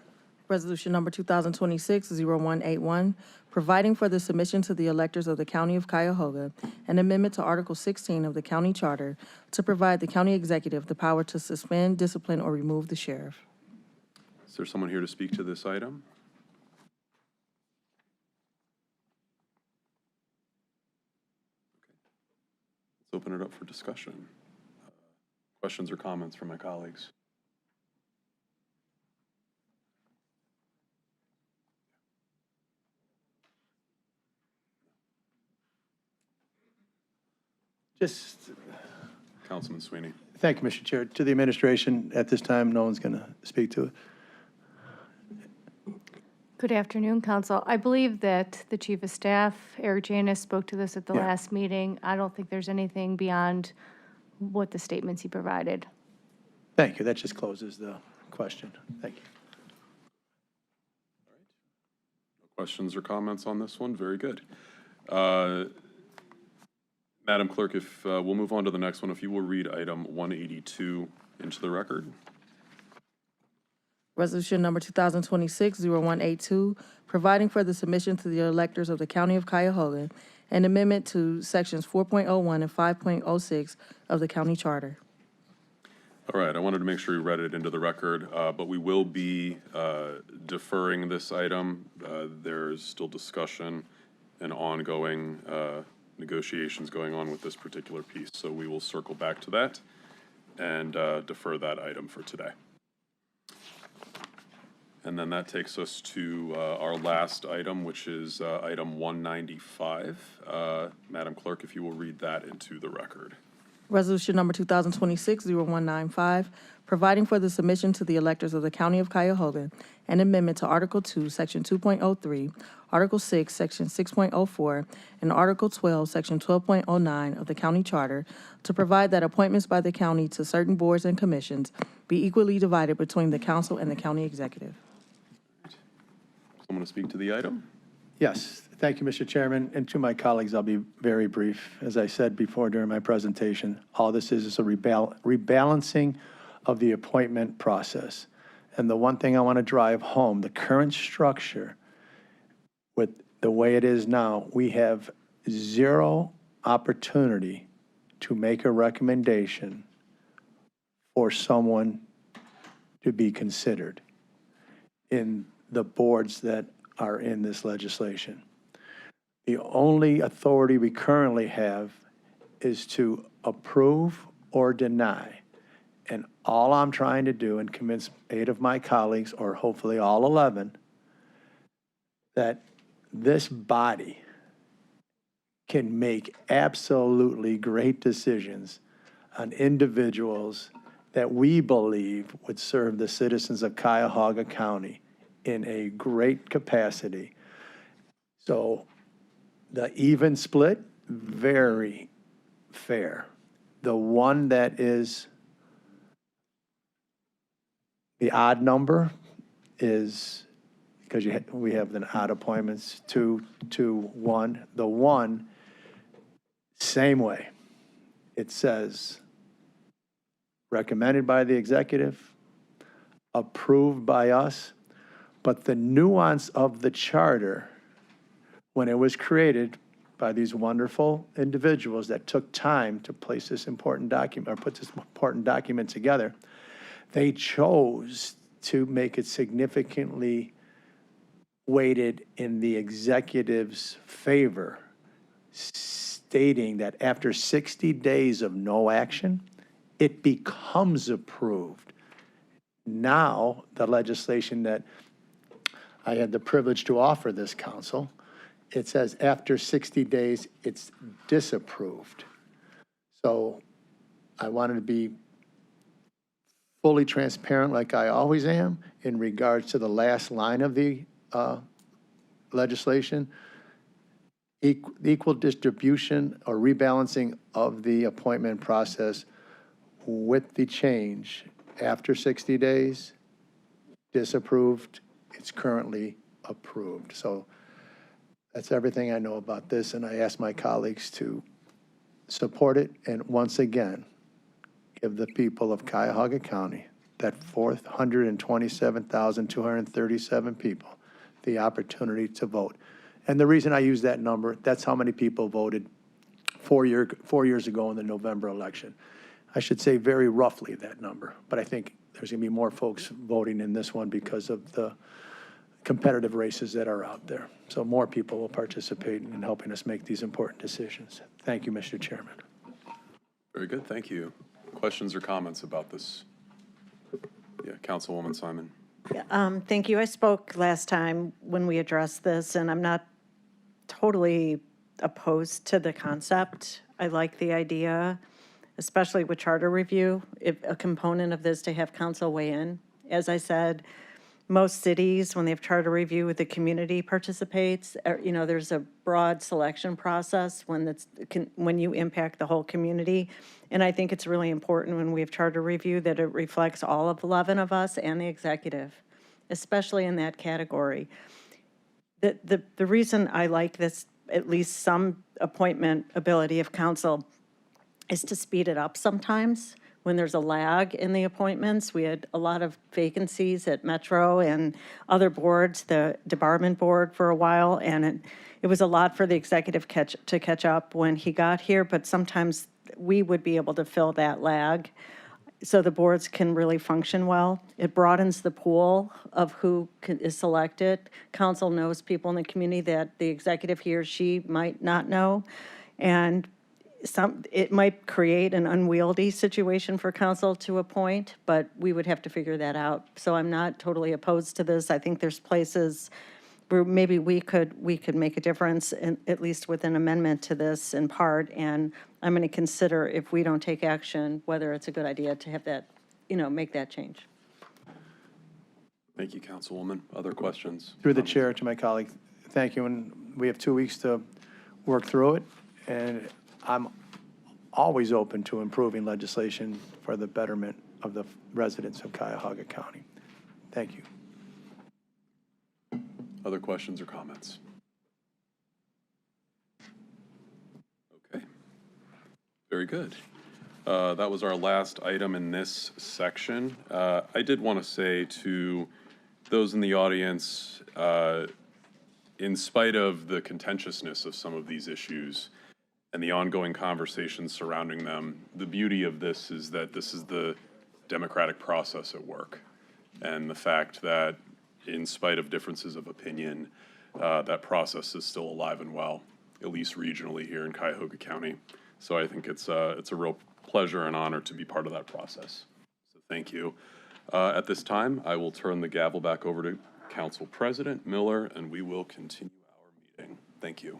Resolution number 2026-0181, providing for the submission to the electors of the County of Cuyahoga an amendment to Article 16 of the county charter to provide the county executive the power to suspend, discipline, or remove the sheriff. Is there someone here to speak to this item? Let's open it up for discussion. Questions or comments from my colleagues? Just, Councilman Sweeney. thank you, Mr. Chair. To the administration, at this time, no one's going to speak to it. Good afternoon, Council. I believe that the Chief of Staff, Eric Janis, spoke to this at the Yeah. last meeting. I don't think there's anything beyond what the statements he provided. Thank you. That just closes the question. Thank you. No questions or comments on this one? Very good. Madam Clerk, if we'll move on to the next one, if you will read item 182 into the record. Resolution number 2026-0182, providing for the submission to the electors of the County of Cuyahoga an amendment to sections 4.01 and 5.06 of the county charter. All right, I wanted to make sure we read it into the record, but we will be deferring this item. There's still discussion and ongoing negotiations going on with this particular piece, so we will circle back to that and defer that item for today. And then that takes us to our last item, which is item 195. Madam Clerk, if you will read that into the record. Resolution number 2026-0195, providing for the submission to the electors of the County of Cuyahoga an amendment to Article 2, Section 2.03, Article 6, Section 6.04, and Article 12, Section 12.09 of the county charter to provide that appointments by the county to certain boards and commissions be equally divided between the council and the county executive. Someone to speak to the item? Yes, thank you, Mr. Chairman. And to my colleagues, I'll be very brief. As I said before during my presentation, all this is a rebalancing of the appointment process. And the one thing I want to drive home, the current structure, with the way it is now, we have zero opportunity to make a recommendation for someone to be considered in the boards that are in this legislation. The only authority we currently have is to approve or deny. And all I'm trying to do and convince 8 of my colleagues, or hopefully all 11, that this body can make absolutely great decisions on individuals that we believe would serve the citizens of Cuyahoga County in a great capacity. So the even split, very fair. The one that is the odd number is, because we have the odd appointments, 2, 2, 1. The one, same way. It says recommended by the executive, approved by us, but the nuance of the charter, when it was created by these wonderful individuals that took time to place this important document, or put this important document together, they chose to make it significantly weighted in the executive's favor, stating that after 60 days of no action, it becomes approved. Now, the legislation that I had the privilege to offer this council, it says after 60 days, it's disapproved. So I wanted to be fully transparent, like I always am, in regards to the last line of the legislation. Equal distribution or rebalancing of the appointment process with the change after 60 days, disapproved. It's currently approved. So that's everything I know about this, and I ask my colleagues to support it, and once again, give the people of Cuyahoga County, that 427,237 people, the opportunity to vote. And the reason I use that number, that's how many people voted 4 years ago in the November election. I should say very roughly that number, but I think there's going to be more folks voting in this one because of the competitive races that are out there. So more people will participate in helping us make these important decisions. Thank you, Mr. Chairman. Very good, thank you. Questions or comments about this? Yeah, Councilwoman Simon. Thank you. I spoke last time when we addressed this, and I'm not totally opposed to the concept. I like the idea, especially with charter review, if a component of this to have council weigh in. As I said, most cities, when they have charter review, the community participates. You know, there's a broad selection process when you impact the whole community. And I think it's really important when we have charter review that it reflects all of 11 of us and the executive, especially in that category. The reason I like this, at least some appointment ability of council, is to speed it up sometimes when there's a lag in the appointments. We had a lot of vacancies at Metro and other boards, the Debarment Board for a while, and it was a lot for the executive to catch up when he got here, but sometimes we would be able to fill that lag so the boards can really function well. It broadens the pool of who is selected. Council knows people in the community that the executive, he or she, might not know, and it might create an unwieldy situation for council to appoint, but we would have to figure that out. So I'm not totally opposed to this. I think there's places where maybe we could make a difference, at least with an amendment to this in part. And I'm going to consider, if we don't take action, whether it's a good idea to have that, make that change. Thank you, Councilwoman. Other questions? Through the chair to my colleague, thank you. And we have 2 weeks to work through it. And I'm always open to improving legislation for the betterment of the residents of Cuyahoga County. Thank you. Other questions or comments? Okay. Very good. That was our last item in this section. I did want to say to those in the audience, in spite of the contentiousness of some of these issues and the ongoing conversations surrounding them, the beauty of this is that this is the democratic process at work. And the fact that in spite of differences of opinion, that process is still alive and well, at least regionally here in Cuyahoga County. So I think it's a real pleasure and honor to be part of that process. So thank you. At this time, I will turn the gavel back over to Council President Miller, and we will continue our meeting. Thank you.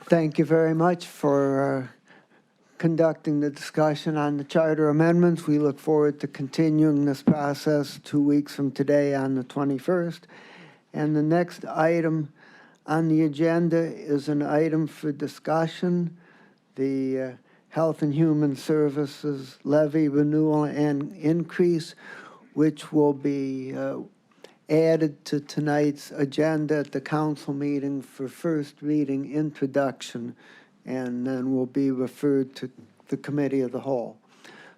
Thank you very much for conducting the discussion on the charter amendments. We look forward to continuing this process 2 weeks from today on the 21st. And the next item on the agenda is an item for discussion, the Health and Human Services levy renewal and increase, which will be added to tonight's agenda at the council meeting for first reading introduction, and then will be referred to the committee of the whole.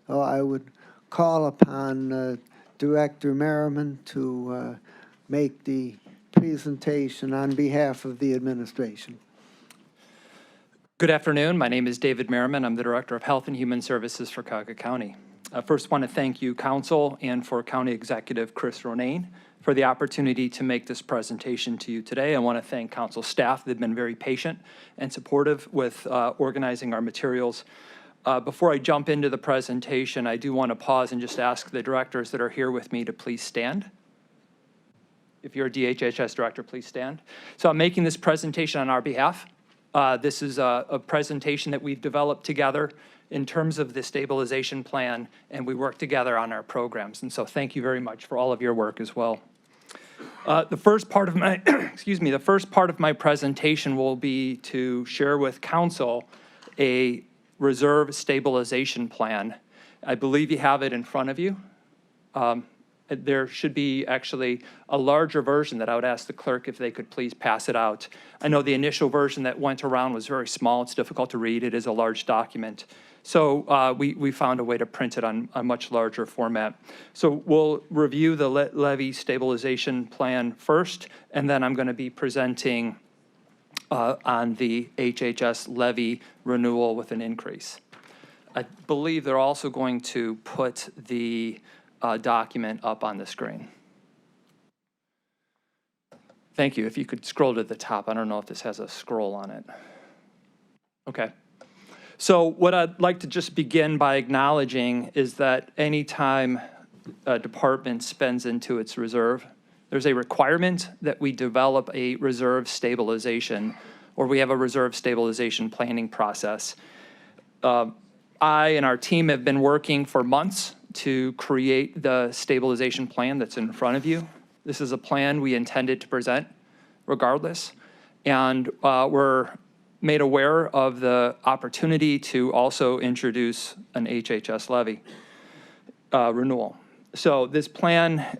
So I would call upon Director Merriman to make the presentation on behalf of the administration. Good afternoon. My name is David Merriman. I'm the Director of Health and Human Services for Cuyahoga County. I first want to thank you, Council, and for County Executive Chris Ronayne for the opportunity to make this presentation to you today. I want to thank Council staff. They've been very patient and supportive with organizing our materials. Before I jump into the presentation, I do want to pause and just ask the directors that are here with me to please stand. If you're a DHHS director, please stand. So I'm making this presentation on our behalf. This is a presentation that we've developed together in terms of the stabilization plan, and we work together on our programs. And so thank you very much for all of your work as well. The first part of my, the first part of my presentation will be to share with Council a reserve stabilization plan. I believe you have it in front of you. There should be actually a larger version that I would ask the clerk if they could please pass it out. I know the initial version that went around was very small. It's difficult to read. It is a large document. So we found a way to print it on a much larger format. So we'll review the levy stabilization plan first, and then I'm going to be presenting on the HHS levy renewal with an increase. I believe they're also going to put the document up on the screen. Thank you. If you could scroll to the top. I don't know if this has a scroll on it. Okay. So what I'd like to just begin by acknowledging is that anytime a department spends into its reserve, there's a requirement that we develop a reserve stabilization, or we have a reserve stabilization planning process. I and our team have been working for months to create the stabilization plan that's in front of you. This is a plan we intended to present regardless, and we're made aware of the opportunity to also introduce an HHS levy renewal. So this plan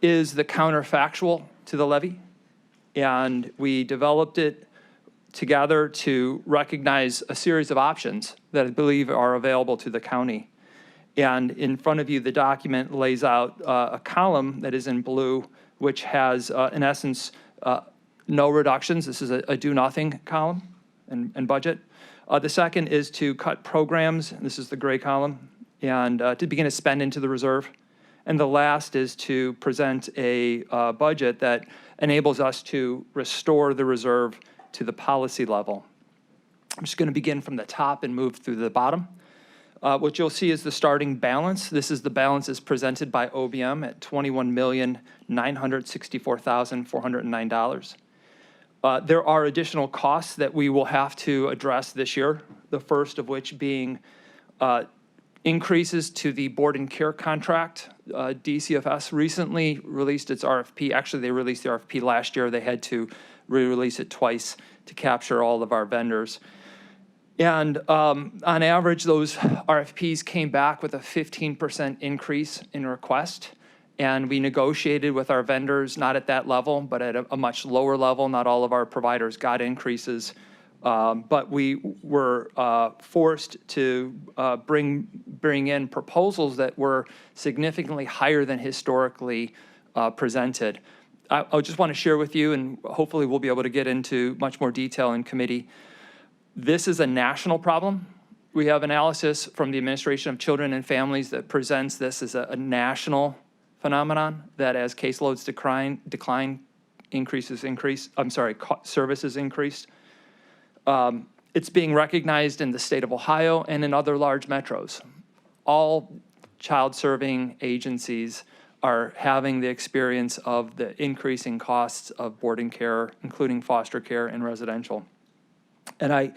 is the counterfactual to the levy, and we developed it together to recognize a series of options that I believe are available to the county. And in front of you, the document lays out a column that is in blue, which has, in essence, no reductions. This is a do-nothing column and budget. The second is to cut programs. This is the gray column, and to begin to spend into the reserve. And the last is to present a budget that enables us to restore the reserve to the policy level. I'm just going to begin from the top and move through the bottom. What you'll see is the starting balance. This is the balance as presented by OBM at $21,964,409. There are additional costs that we will have to address this year, the first of which being increases to the board and care contract. DCFS recently released its RFP. Actually, they released the RFP last year. They had to re-release it twice to capture all of our vendors. And on average, those RFPs came back with a 15% increase in request. And we negotiated with our vendors, not at that level, but at a much lower level. Not all of our providers got increases. But we were forced to bring in proposals that were significantly higher than historically presented. I just want to share with you, and hopefully we'll be able to get into much more detail in committee. This is a national problem. We have analysis from the Administration of Children and Families that presents this as a national phenomenon, that as caseloads decline, services increase. It's being recognized in the state of Ohio and in other large metros. all child-serving agencies are having the experience of the increasing costs of boarding care, including foster care and residential. And I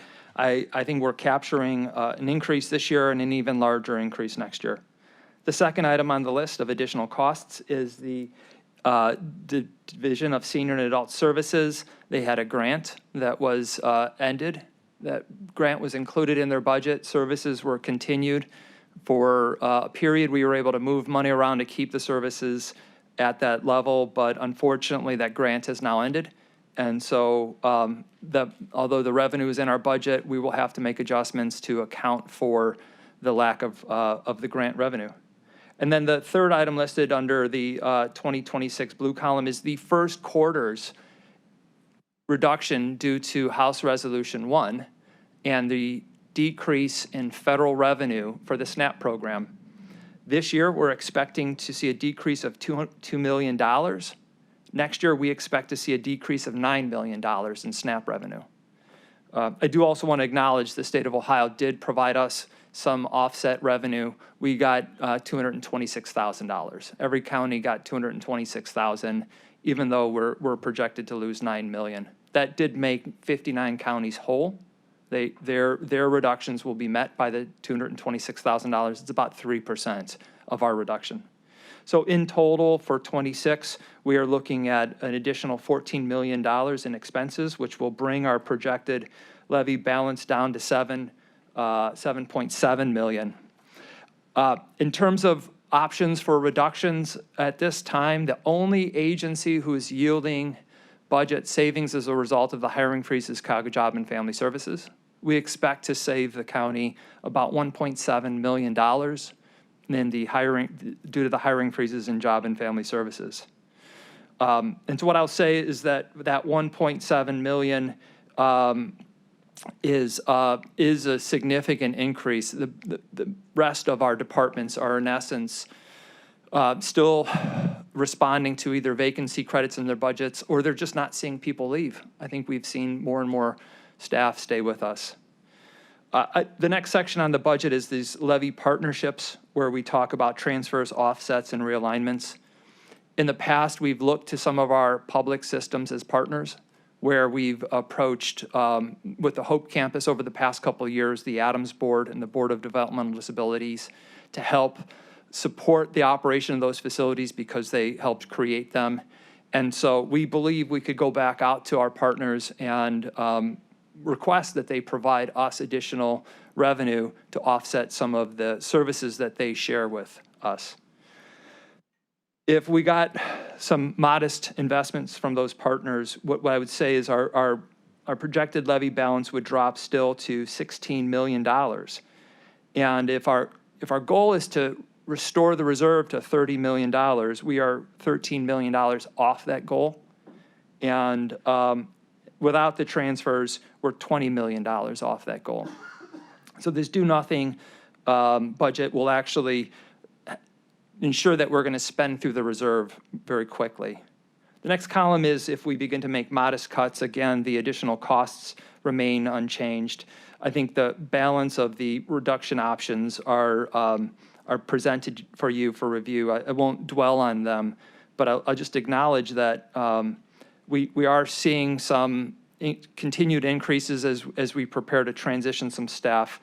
think we're capturing an increase this year and an even larger increase next year. The second item on the list of additional costs is the Division of Senior and Adult Services. They had a grant that was ended. That grant was included in their budget. Services were continued. For a period, we were able to move money around to keep the services at that level, but unfortunately, that grant has now ended. And so although the revenue is in our budget, we will have to make adjustments to account for the lack of the grant revenue. And then the third item listed under the 2026 blue column is the first quarter's reduction due to House Resolution 1 and the decrease in federal revenue for the SNAP program. This year, we're expecting to see a decrease of $2 million. Next year, we expect to see a decrease of $9 million in SNAP revenue. I do also want to acknowledge the state of Ohio did provide us some offset revenue. We got $226,000. Every county got $226,000, even though we're projected to lose $9 million. That did make 59 counties whole. Their reductions will be met by the $226,000. It's about 3% of our reduction. So in total for 26, we are looking at an additional $14 million in expenses, which will bring our projected levy balance down to $7.7 million. In terms of options for reductions at this time, the only agency who is yielding budget savings as a result of the hiring freeze is Cuyahoga Job and Family Services. We expect to save the county about $1.7 million in the hiring, due to the hiring freezes in Job and Family Services. And so what I'll say is that $1.7 million is a significant increase. The rest of our departments are in essence still responding to either vacancy credits in their budgets or they're just not seeing people leave. I think we've seen more and more staff stay with us. The next section on the budget is these levy partnerships where we talk about transfers, offsets, and realignments. In the past, we've looked to some of our public systems as partners where we've approached with the Hope Campus over the past couple of years, the Adams Board and the Board of Developmental Disabilities to help support the operation of those facilities because they helped create them. And so we believe we could go back out to our partners and request that they provide us additional revenue to offset some of the services that they share with us. If we got some modest investments from those partners, what I would say is our projected levy balance would drop still to $16 million. And if our goal is to restore the reserve to $30 million, we are $13 million off that goal. And without the transfers, we're $20 million off that goal. So this do-nothing budget will actually ensure that we're going to spend through the reserve very quickly. The next column is if we begin to make modest cuts, again, the additional costs remain unchanged. I think the balance of the reduction options are presented for you for review. I won't dwell on them, but I'll just acknowledge that we are seeing some continued increases as we prepare to transition some staff.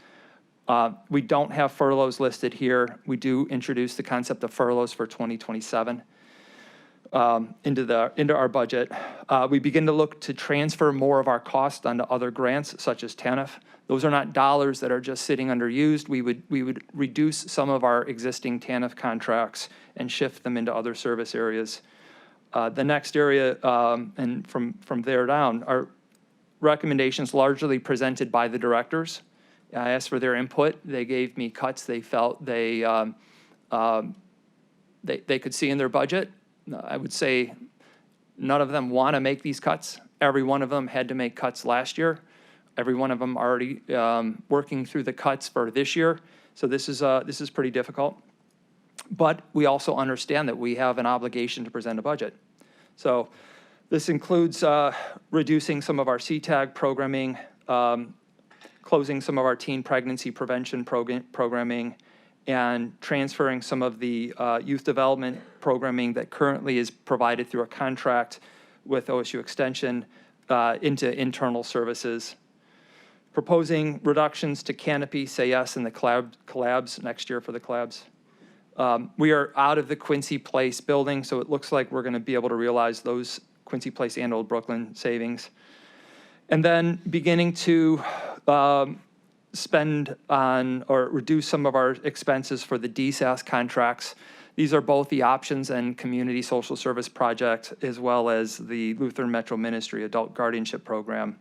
We don't have furloughs listed here. We do introduce the concept of furloughs for 2027 into our budget. We begin to look to transfer more of our costs onto other grants, such as TANF. Those are not dollars that are just sitting underused. We would reduce some of our existing TANF contracts and shift them into other service areas. The next area, and from there down, are recommendations largely presented by the directors. I asked for their input. They gave me cuts they felt they could see in their budget. I would say none of them want to make these cuts. Every one of them had to make cuts last year. Every one of them already working through the cuts for this year. So this is pretty difficult. But we also understand that we have an obligation to present a budget. So this includes reducing some of our CTAG programming, closing some of our teen pregnancy prevention programming, and transferring some of the youth development programming that currently is provided through a contract with OSU Extension into internal services. Proposing reductions to Canopy, Say Yes, and the collabs next year for the collabs. We are out of the Quincy Place building, so it looks like we're going to be able to realize those Quincy Place and Old Brooklyn savings. And then beginning to spend on or reduce some of our expenses for the DSAS contracts. These are both the Options and Community Social Service Project, as well as the Lutheran Metro Ministry Adult Guardianship Program.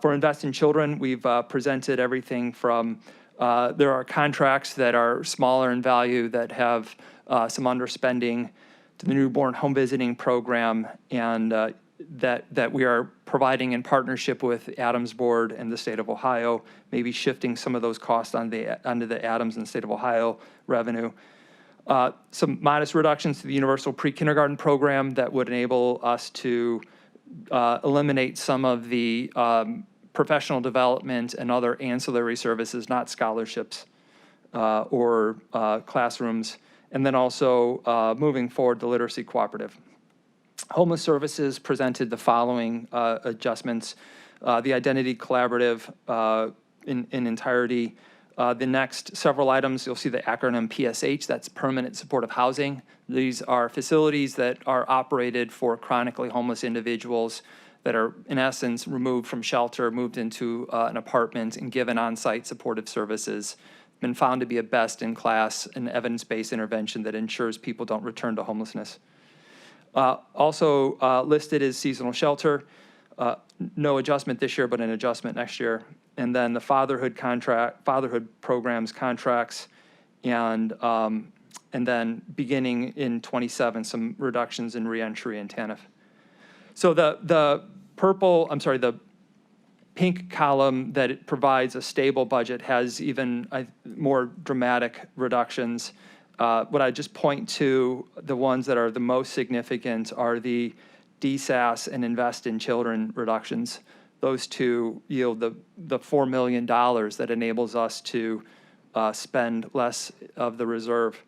For Invest in Children, we've presented everything from, there are contracts that are smaller in value that have some underspending, to the newborn home visiting program, and that we are providing in partnership with Adams Board and the state of Ohio, maybe shifting some of those costs onto the Adams and state of Ohio revenue. Some modest reductions to the universal pre-kindergarten program that would enable us to eliminate some of the professional development and other ancillary services, not scholarships or classrooms. And then also moving forward, the literacy cooperative. Homeless Services presented the following adjustments. The Identity Collaborative in entirety. The next several items, you'll see the acronym PSH, that's Permanent Supportive Housing. These are facilities that are operated for chronically homeless individuals that are, in essence, removed from shelter, moved into an apartment, and given on-site supportive services. Been found to be a best-in-class and evidence-based intervention that ensures people don't return to homelessness. Also listed is seasonal shelter. No adjustment this year, but an adjustment next year. And then the fatherhood programs contracts, and then beginning in 27, some reductions in reentry and TANF. So the pink column that it provides a stable budget has even more dramatic reductions. What I just point to, the ones that are the most significant are the DSAS and Invest in Children reductions. Those two yield the $4 million that enables us to spend less of the reserve.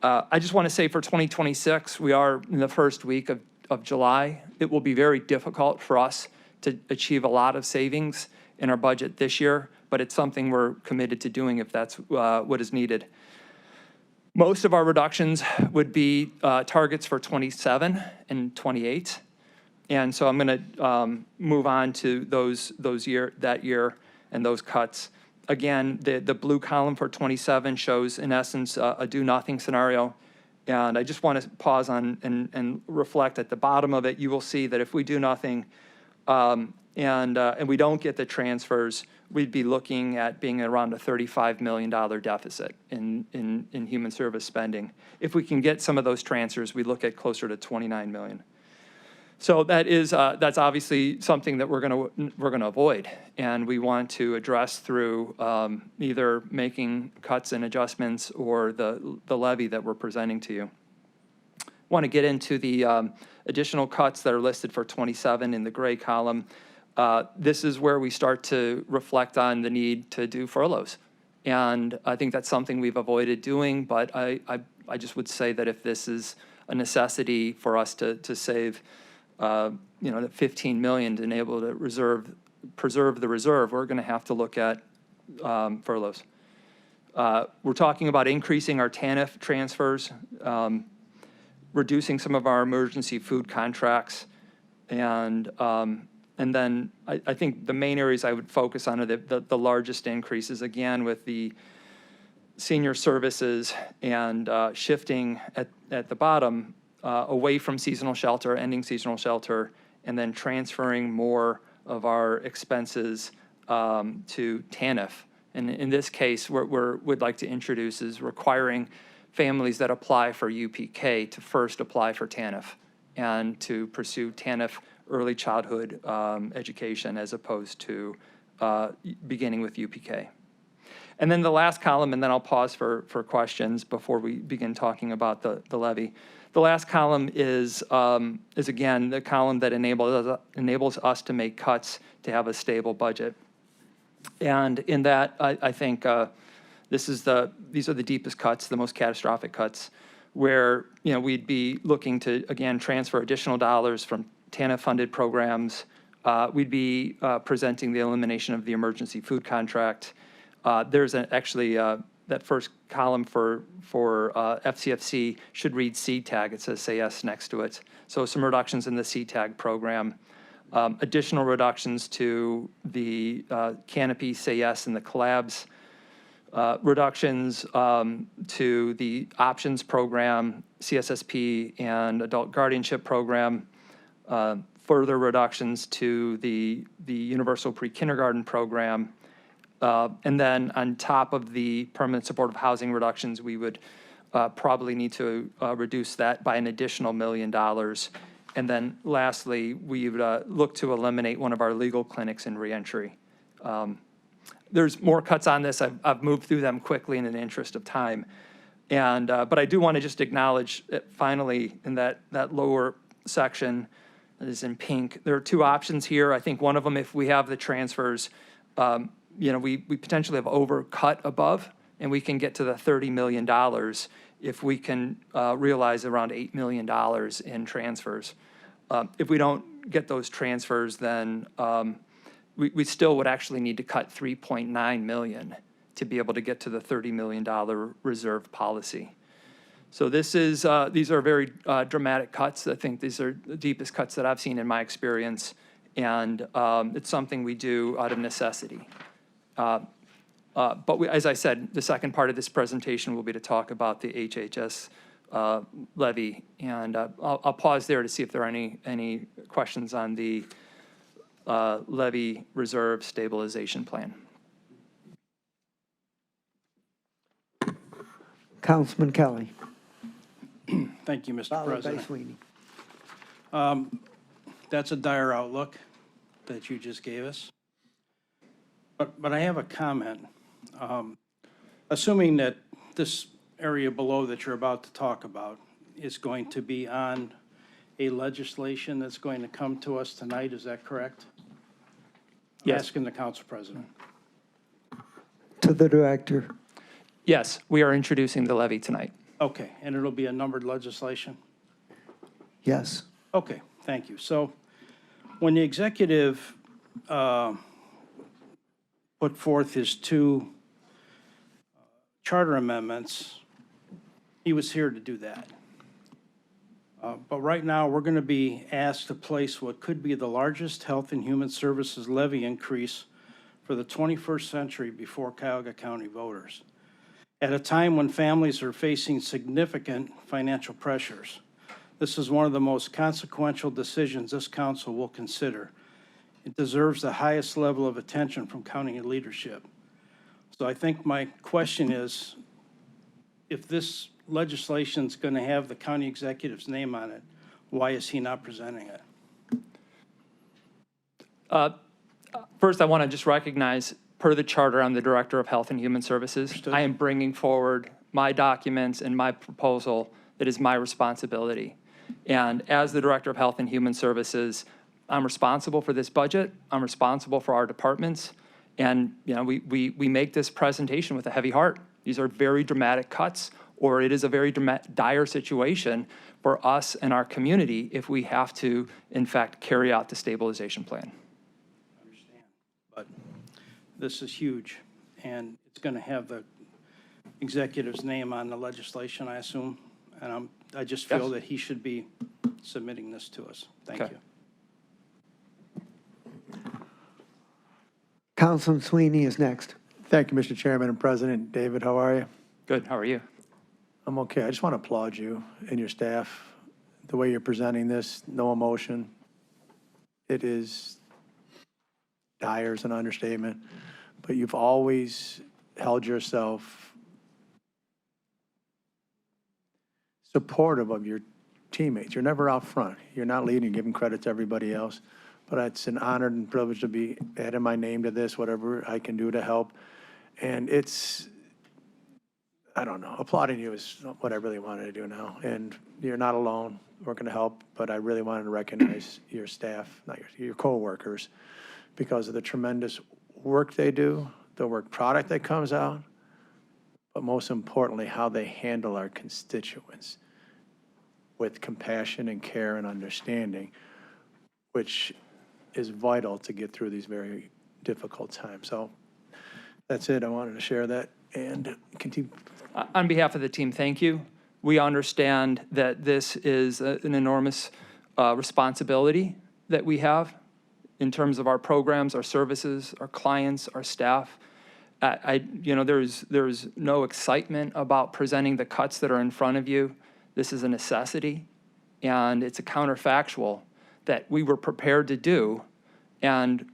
I just want to say for 2026, we are in the first week of July. It will be very difficult for us to achieve a lot of savings in our budget this year, but it's something we're committed to doing if that's what is needed. Most of our reductions would be targets for 27 and 28. And so I'm going to move on to that year and those cuts. Again, the blue column for 27 shows, in essence, a do-nothing scenario. And I just want to pause on and reflect at the bottom of it. You will see that if we do nothing and we don't get the transfers, we'd be looking at being around a $35 million deficit in human service spending. If we can get some of those transfers, we look at closer to 29 million. So that's obviously something that we're going to avoid, and we want to address through either making cuts and adjustments or the levy that we're presenting to you. I want to get into the additional cuts that are listed for 27 in the gray column. This is where we start to reflect on the need to do furloughs, and I think that's something we've avoided doing. But I just would say that if this is a necessity for us to save the 15 million to enable to preserve the reserve, we're going to have to look at furloughs. We're talking about increasing our TANF transfers, reducing some of our emergency food contracts, and then I think the main areas I would focus on are the largest increases, again, with the senior services and shifting at the bottom away from seasonal shelter, ending seasonal shelter, and then transferring more of our expenses to TANF. And in this case, what we'd like to introduce is requiring families that apply for UPK to first apply for TANF and to pursue TANF early childhood education as opposed to beginning with UPK. And then the last column, and then I'll pause for questions before we begin talking about the levy. The last column is again the column that enables us to make cuts to have a stable budget. And in that, I think these are the deepest cuts, the most catastrophic cuts, where, we'd be looking to, again, transfer additional dollars from TANF-funded programs. We'd be presenting the elimination of the emergency food contract. There's actually that first column for FCFC should read CTAG. It says Say Yes next to it. So some reductions in the CTAG program. Additional reductions to the Canopy, Say Yes, and the Collabs. Reductions to the options program, CSSP, and adult guardianship program. Further reductions to the universal pre-kindergarten program. And then on top of the permanent supportive housing reductions, we would probably need to reduce that by an additional $1 million. And then lastly, we would look to eliminate one of our legal clinics in reentry. There's more cuts on this. I've moved through them quickly in the interest of time. And, but I do want to just acknowledge that finally in that lower section that is in pink, there are two options here. I think one of them, if we have the transfers, we potentially have overcut above, and we can get to the $30 million if we can realize around $8 million in transfers. If we don't get those transfers, then we still would actually need to cut $3.9 million to be able to get to the $30 million reserve policy. So these are very dramatic cuts. I think these are the deepest cuts that I've seen in my experience, and it's something we do out of necessity. But as I said, the second part of this presentation will be to talk about the HHS levy, and I'll pause there to see if there are any questions on the levy reserve stabilization plan. Councilman Kelly. Thank you, Mr. Followed by President. Sweeney. That's a dire outlook that you just gave us. But I have a comment. Assuming that this area below that you're about to talk about is going to be on a legislation that's going to come to us tonight, is that correct? Yes. Asking the council president. To the director. Yes, we are introducing the levy tonight. Okay, and it'll be a numbered legislation? Yes. Okay, thank you. So when the executive put forth his two charter amendments, he was here to do that. But right now, we're going to be asked to place what could be the largest Health and Human Services levy increase for the 21st century before Cuyahoga County voters, at a time when families are facing significant financial pressures. This is one of the most consequential decisions this council will consider. It deserves the highest level of attention from county leadership. So I think my question is, if this legislation is going to have the county executive's name on it, why is he not presenting it? First, I want to just recognize, per the charter, I'm the Director of Health and Human Services. Understood. I am bringing forward my documents and my proposal that is my responsibility. And as the Director of Health and Human Services, I'm responsible for this budget. I'm responsible for our departments. And we make this presentation with a heavy heart. These are very dramatic cuts, or it is a very dire situation for us and our community if we have to, in fact, carry out the stabilization plan. I understand, but this is huge, and it's going to have the executive's name on the legislation, I assume, and I just feel Yes. that he should be submitting this to us. Thank Okay. you. Councilman Sweeney is next. Thank you, Mr. Chairman and President. David, how are you? Good, how are you? I'm okay. I just want to applaud you and your staff, the way you're presenting this, no emotion. It is dire is an understatement, but you've always held yourself supportive of your teammates. You're never out front. You're not leading, you're giving credit to everybody else. But it's an honor and privilege to be adding my name to this, whatever I can do to help. And it's, I don't know, applauding you is what I really wanted to do now. And you're not alone. We're going to help, but I really wanted to recognize your staff, not your coworkers, because of the tremendous work they do, the work product that comes out, but most importantly, how they handle our constituents with compassion and care and understanding, which is vital to get through these very difficult times. So that's it. I wanted to share that and continue. On behalf of the team, thank you. We understand that this is an enormous responsibility that we have in terms of our programs, our services, our clients, our staff. There's no excitement about presenting the cuts that are in front of you. This is a necessity, and it's a counterfactual that we were prepared to do. And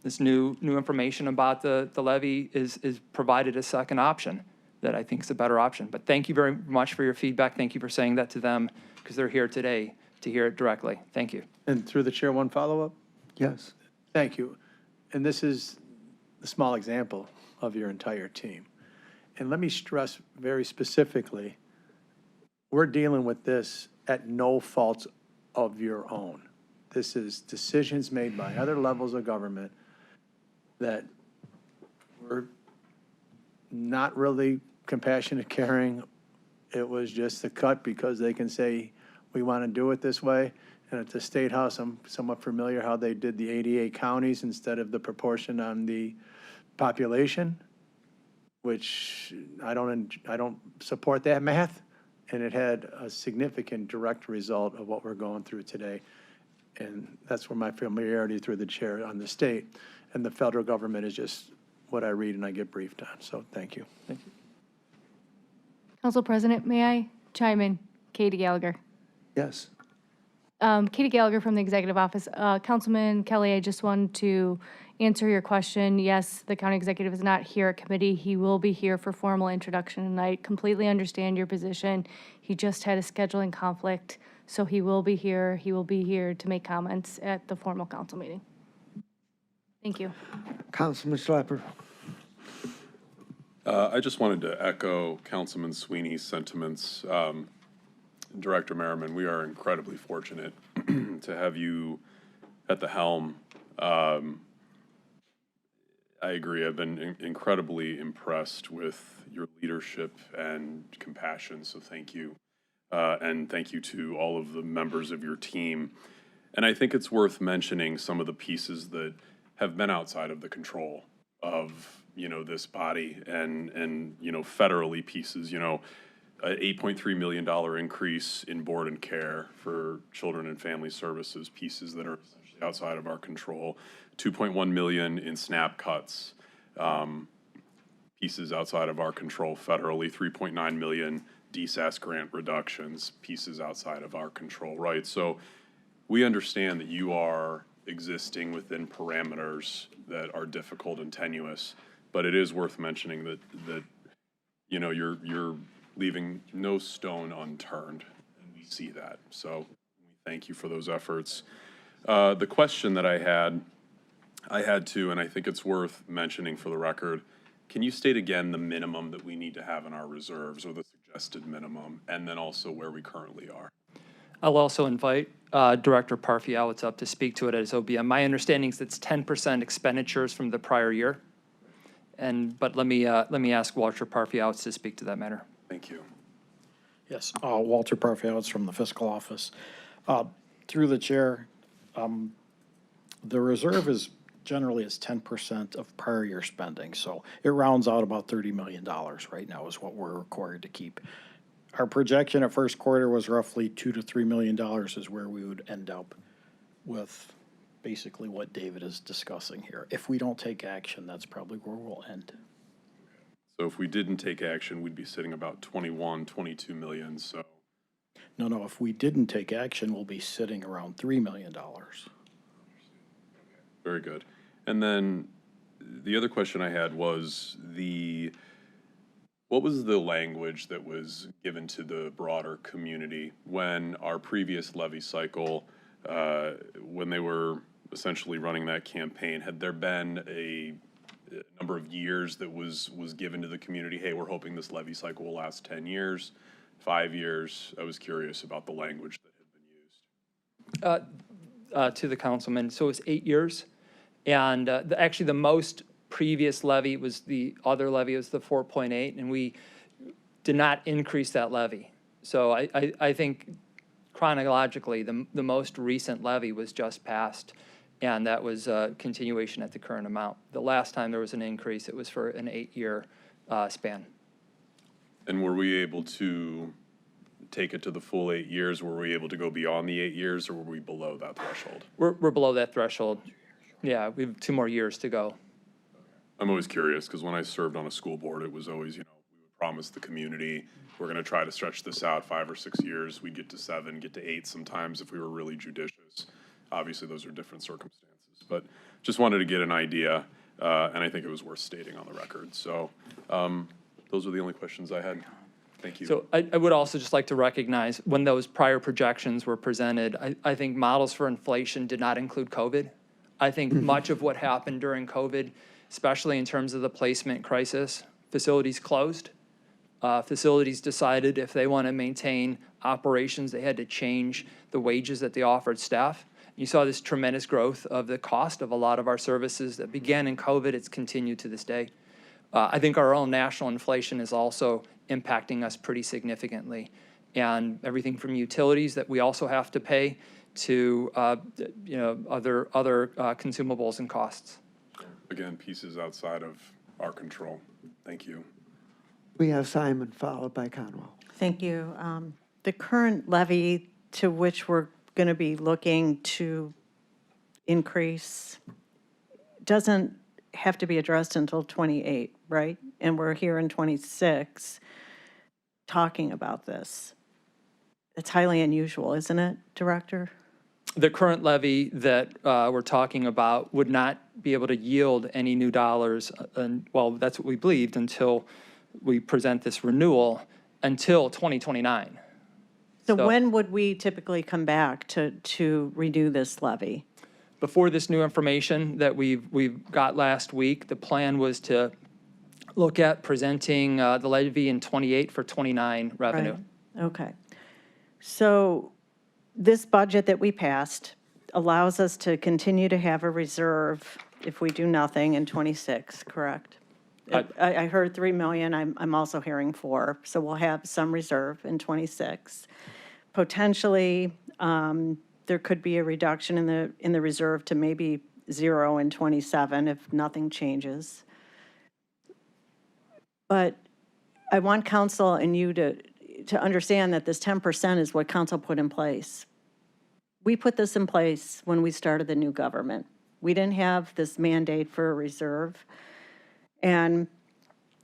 this new information about the levy is provided a second option that I think is a better option. But thank you very much for your feedback. Thank you for saying that to them, because they're here today to hear it directly. Thank you. And through the chair, one follow-up? Yes. Thank you. And this is a small example of your entire team. And let me stress very specifically, we're dealing with this at no fault of your own. This is decisions made by other levels of government that were not really compassionate, caring. It was just a cut because they can say, we want to do it this way. And at the State House, I'm somewhat familiar how they did the 88 counties instead of the proportion on the population, which I don't support that math. And it had a significant direct result of what we're going through today. And that's where my familiarity through the chair on the state and the federal government is just what I read and I get briefed on. So thank you. Thank you. Council President, may I chime in? Katie Gallagher. Yes. Katie Gallagher from the Executive Office. Councilman Kelly, I just wanted to answer your question. Yes, the county executive is not here at committee. He will be here for formal introduction, and I completely understand your position. He just had a scheduling conflict, so he will be here. He will be here to make comments at the formal council meeting. Thank you. Councilman Schlepper. I just wanted to echo Councilman Sweeney's sentiments. Director Merriman, we are incredibly fortunate to have you at the helm. I agree. I've been incredibly impressed with your leadership and compassion, so thank you. And thank you to all of the members of your team. And I think it's worth mentioning some of the pieces that have been outside of the control of, this body and federally pieces, a $8.3 million increase in board and care for children and family services, pieces that are essentially outside of our control, 2.1 million in SNAP cuts, pieces outside of our control federally, 3.9 million DSAS grant reductions, pieces outside of our control, right? So we understand that you are existing within parameters that are difficult and tenuous, but it is worth mentioning that you're leaving no stone unturned, and we see that. So we thank you for those efforts. The question that I had to, and I think it's worth mentioning for the record, can you state again the minimum that we need to have in our reserves, or the suggested minimum, and then also where we currently are? I'll also invite Director Parfiowitz up to speak to it as OBM. My understanding is it's 10% expenditures from the prior year. But let me ask Walter Parfiowitz to speak to that matter. Thank you. Yes, Walter Parfiowitz from the Fiscal Office. Through the chair, the reserve is generally 10% of prior year spending, so it rounds out about $30 million right now is what we're required to keep. Our projection at first quarter was roughly $2 to $3 million is where we would end up with basically what David is discussing here. If we don't take action, that's probably where we'll end. So if we didn't take action, we'd be sitting about 22 million, so. No, if we didn't take action, we'll be sitting around $3 million. Very good. And then the other question I had was what was the language that was given to the broader community when our previous levy cycle, when they were essentially running that campaign, had there been a number of years that was given to the community, hey, we're hoping this levy cycle will last 10 years, 5 years? I was curious about the language that had been used. To the councilman, so it was 8 years. And actually the most previous levy was the other levy, was the 4.8. And we did not increase that levy. So I think chronologically, the most recent levy was just passed, and that was a continuation at the current amount. The last time there was an increase, it was for an 8-year span. And were we able to take it to the full 8 years? Were we able to go beyond the 8 years, or were we below that threshold? We're below that threshold. Yeah, we have 2 more years to go. I'm always curious, because when I served on a school board, it was always, we would promise the community, we're going to try to stretch this out 5 or 6 years. We'd get to 7, get to 8 sometimes if we were really judicious. Obviously, those are different circumstances, but just wanted to get an idea, and I think it was worth stating on the record. So those are the only questions I had. Thank you. So I would also just like to recognize when those prior projections were presented, I think models for inflation did not include COVID. I think much of what happened during COVID, especially in terms of the placement crisis, facilities closed. Facilities decided if they want to maintain operations, they had to change the wages that they offered staff. You saw this tremendous growth of the cost of a lot of our services that began in COVID. It's continued to this day. I think our own national inflation is also impacting us pretty significantly. And everything from utilities that we also have to pay to other consumables and costs. Again, pieces outside of our control. Thank you. We have Simon, followed by Conwell. Thank you. The current levy to which we're going to be looking to increase doesn't have to be addressed until 28, right? And we're here in 26 talking about this. It's highly unusual, isn't it, Director? The current levy that we're talking about would not be able to yield any new dollars, well, that's what we believed, until we present this renewal until 2029. So when would we typically come back to renew this levy? Before this new information that we've got last week, the plan was to look at presenting the levy in 28 for 29 revenue. Right. Okay. So this budget that we passed allows us to continue to have a reserve if we do nothing in 26, correct? I heard 3 million, I'm also hearing 4, so we'll have some reserve in 26. Potentially, there could be a reduction in the reserve to maybe 0 in 27 if nothing changes. But I want council and you to understand that this 10% is what council put in place. We put this in place when we started the new government. We didn't have this mandate for a reserve. And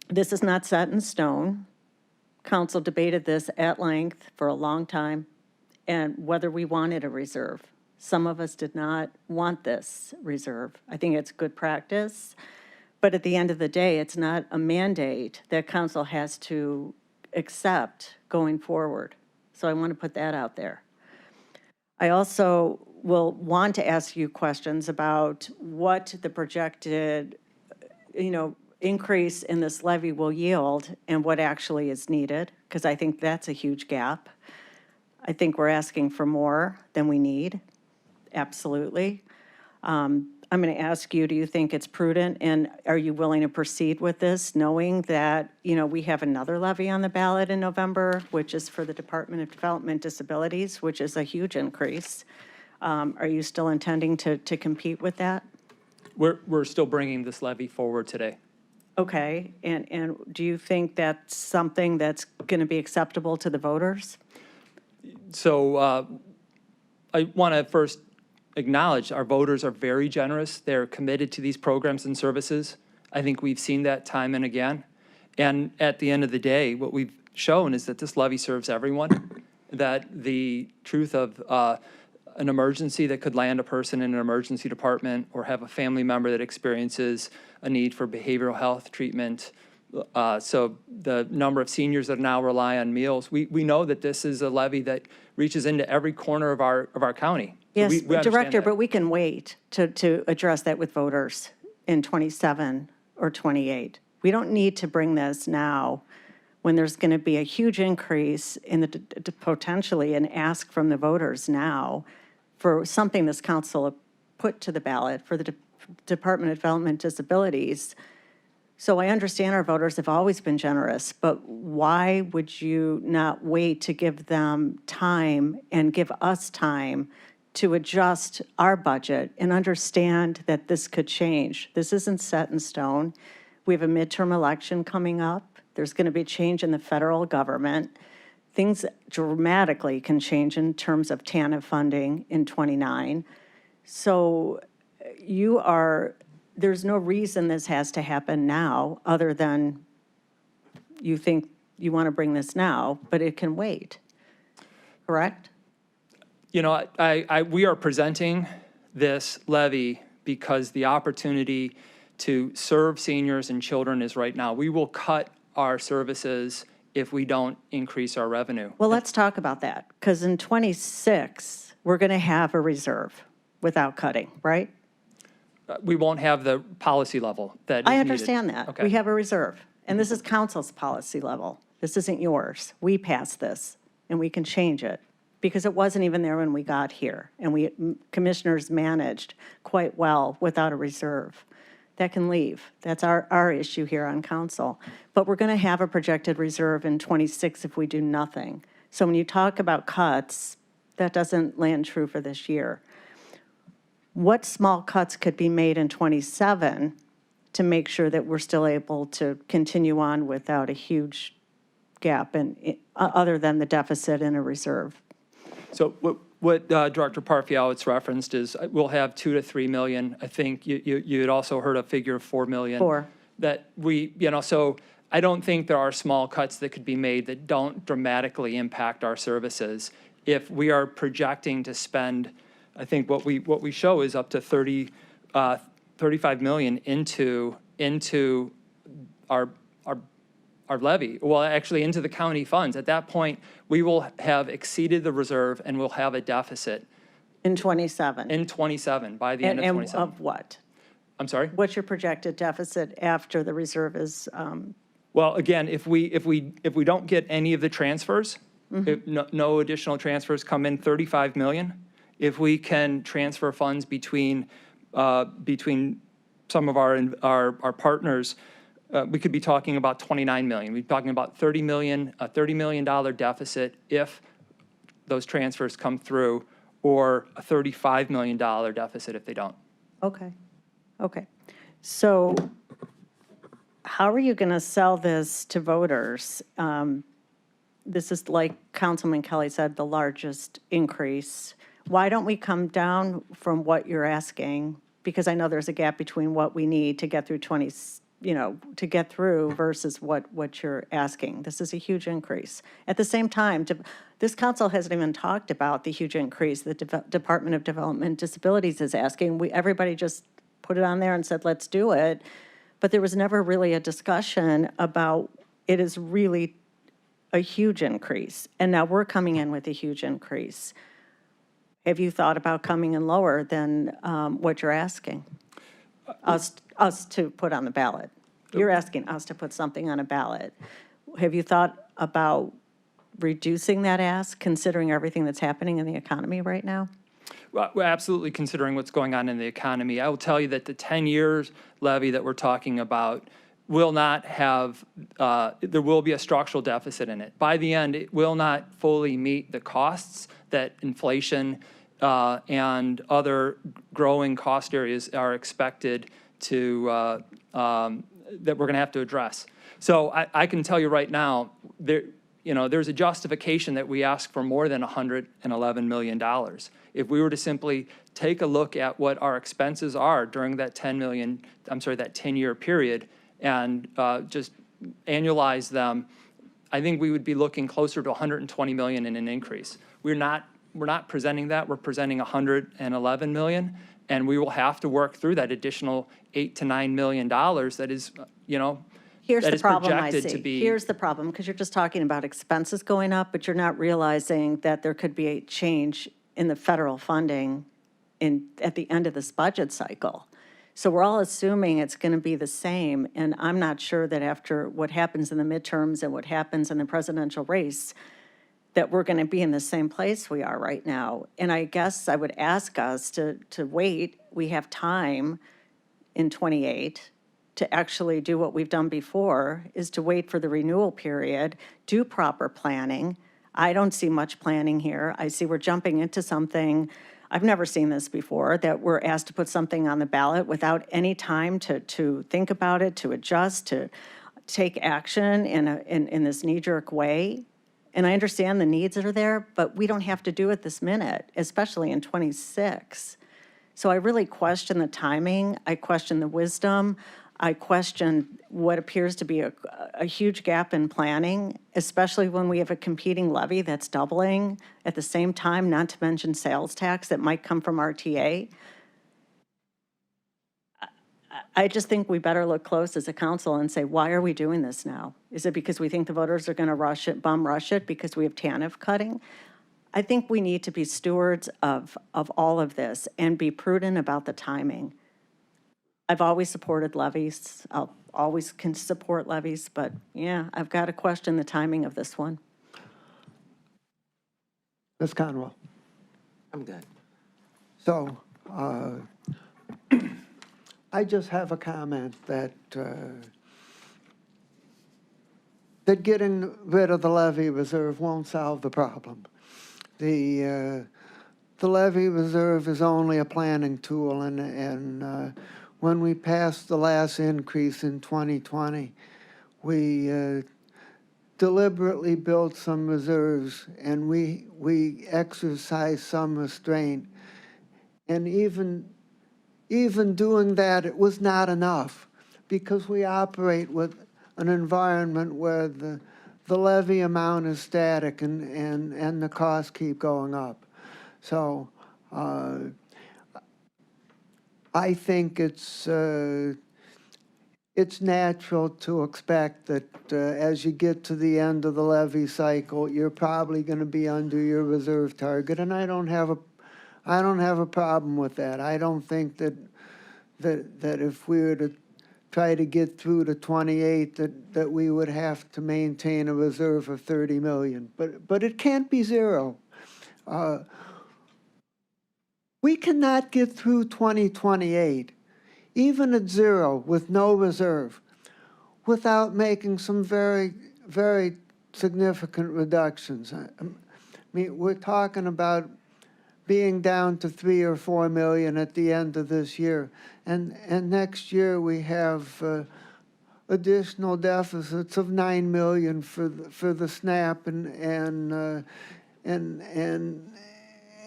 this is not set in stone. Council debated this at length for a long time, and whether we wanted a reserve. Some of us did not want this reserve. I think it's good practice, but at the end of the day, it's not a mandate that council has to accept going forward. So I want to put that out there. I also will want to ask you questions about what the projected, increase in this levy will yield and what actually is needed, because I think that's a huge gap. I think we're asking for more than we need, absolutely. I'm going to ask you, do you think it's prudent, and are you willing to proceed with this, knowing that, we have another levy on the ballot in November, which is for the Department of Development Disabilities, which is a huge increase. Are you still intending to compete with that? We're still bringing this levy forward today. Okay, and do you think that's something that's going to be acceptable to the voters? So I want to first acknowledge our voters are very generous. They're committed to these programs and services. I think we've seen that time and again. And at the end of the day, what we've shown is that this levy serves everyone, that the truth of an emergency that could land a person in an emergency department or have a family member that experiences a need for behavioral health treatment. So the number of seniors that now rely on meals, we know that this is a levy that reaches into every corner of our county. So Yes, we understand Director, that. but we can wait to address that with voters in 27 or 28. We don't need to bring this now when there's going to be a huge increase in the potentially an ask from the voters now for something this council put to the ballot for the Department of Development Disabilities. So I understand our voters have always been generous, but why would you not wait to give them time and give us time to adjust our budget and understand that this could change? This isn't set in stone. We have a midterm election coming up. There's going to be a change in the federal government. Things dramatically can change in terms of TANF funding in '29. So there's no reason this has to happen now, other than you think you want to bring this now, but it can wait, correct? You know, we are presenting this levy because the opportunity to serve seniors and children is right now. We will cut our services if we don't increase our revenue. Well, let's talk about that, because in '26, we're going to have a reserve without cutting, right? We won't have the policy level that is I needed. understand that. Okay. We have a reserve, and this is council's policy level. This isn't yours. We passed this, and we can change it, because it wasn't even there when we got here, and commissioners managed quite well without a reserve. That can leave. That's our issue here on council. But we're going to have a projected reserve in '26 if we do nothing. So when you talk about cuts, that doesn't land true for this year. What small cuts could be made in '27 to make sure that we're still able to continue on without a huge gap, other than the deficit and a reserve? So what Director Parfiowitz referenced is we'll have 2 to 3 million. I think you had also heard a figure of 4 million. 4. That so I don't think there are small cuts that could be made that don't dramatically impact our services. If we are projecting to spend, I think what we show is up to 35 million into our levy, well, actually into the county funds. At that point, we will have exceeded the reserve and we'll have a deficit. In '27? In '27, by the end of And '27. of what? I'm sorry? What's your projected deficit after the reserve is, Well, again, if we don't get any of the transfers, if no additional transfers come in, 35 million. If we can transfer funds between some of our partners, we could be talking about 29 million. We'd be talking about a $30 million deficit if those transfers come through, or a $35 million deficit if they don't. okay. So how are you going to sell this to voters? This is, like Councilman Kelly said, the largest increase. Why don't we come down from what you're asking? Because I know there's a gap between what we need to get through to get through versus what you're asking. This is a huge increase. At the same time, this council hasn't even talked about the huge increase the Department of Development and Disabilities is asking. Everybody just put it on there and said, let's do it. But there was never really a discussion about it is really a huge increase. And now we're coming in with a huge increase. Have you thought about coming in lower than what you're asking us to put on the ballot? You're asking us to put something on a ballot. Have you thought about reducing that ask, considering everything that's happening in the economy right now? Well, we're absolutely considering what's going on in the economy. I will tell you that the 10 years levy that we're talking about will not have, there will be a structural deficit in it. By the end, it will not fully meet the costs that inflation and other growing cost areas are expected to, that we're going to have to address. So I can tell you right now, there's a justification that we ask for more than $111 million. If we were to simply take a look at what our expenses are during that 10-year period and just annualize them, I think we would be looking closer to $120 million in an increase. We're not presenting that. We're presenting $111 million, and we will have to work through that additional $8 to $9 million that is, Here's that the is problem I projected to see. be. Here's the problem, because you're just talking about expenses going up, but you're not realizing that there could be a change in the federal funding at the end of this budget cycle. So we're all assuming it's going to be the same, and I'm not sure that after what happens in the midterms and what happens in the presidential race, that we're going to be in the same place we are right now. And I guess I would ask us to wait. We have time in '28 to actually do what we've done before, is to wait for the renewal period, do proper planning. I don't see much planning here. I see we're jumping into something, I've never seen this before, that we're asked to put something on the ballot without any time to think about it, to adjust, to take action in this knee-jerk way. And I understand the needs that are there, but we don't have to do it this minute, especially in '26. So I really question the timing. I question the wisdom. I question what appears to be a huge gap in planning, especially when we have a competing levy that's doubling at the same time, not to mention sales tax that might come from RTA. I just think we better look close as a council and say, why are we doing this now? Is it because we think the voters are going to rush it, bum rush it because we have TANF cutting? I think we need to be stewards of all of this and be prudent about the timing. I've always supported levies. I'll always can support levies, but yeah, I've got to question the timing of this one. Ms. Conwell. I'm good. So, I just have a comment that that getting rid of the levy reserve won't solve the problem. The levy reserve is only a planning tool, and when we passed the last increase in 2020, we deliberately built some reserves, and we exercised some restraint. And even doing that, it was not enough, because we operate with an environment where the levy amount is static and the costs keep going up. So I think it's natural to expect that as you get to the end of the levy cycle, you're probably going to be under your reserve target, and I don't have a problem with that. I don't think that if we were to try to get through to 28, that we would have to maintain a reserve of 30 million. But it can't be zero. We cannot get through 2028, even at zero, with no reserve, without making some very, very significant reductions. I mean, we're talking about being down to 3 or 4 million at the end of this year. And next year we have additional deficits of 9 million for the SNAP and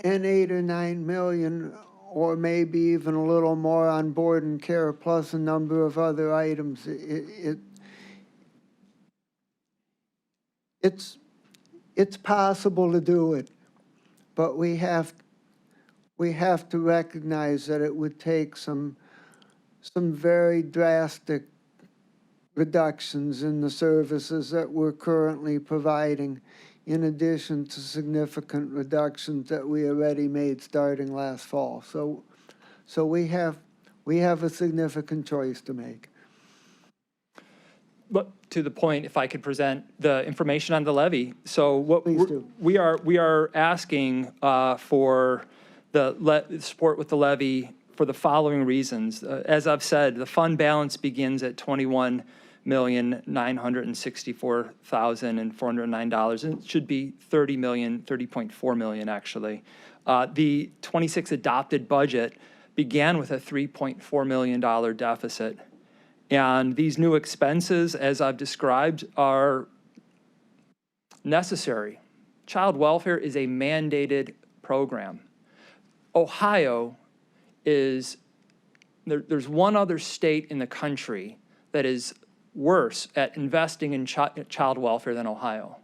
8 or 9 million, or maybe even a little more on board and care, plus a number of other items. It's possible to do it, but we have to recognize that it would take some very drastic reductions in the services that we're currently providing, in addition to significant reductions that we already made starting last fall. So we have a significant choice to make. But to the point, if I could present the information on the levy. So what Please do. we are asking for the support with the levy for the following reasons. As I've said, the fund balance begins at $21,964,409, and it should be $30.4 million actually. The 26 adopted budget began with a $3.4 million deficit. And these new expenses, as I've described, are necessary. Child welfare is a mandated program. Ohio is, there's one other state in the country that is worse at investing in child welfare than Ohio.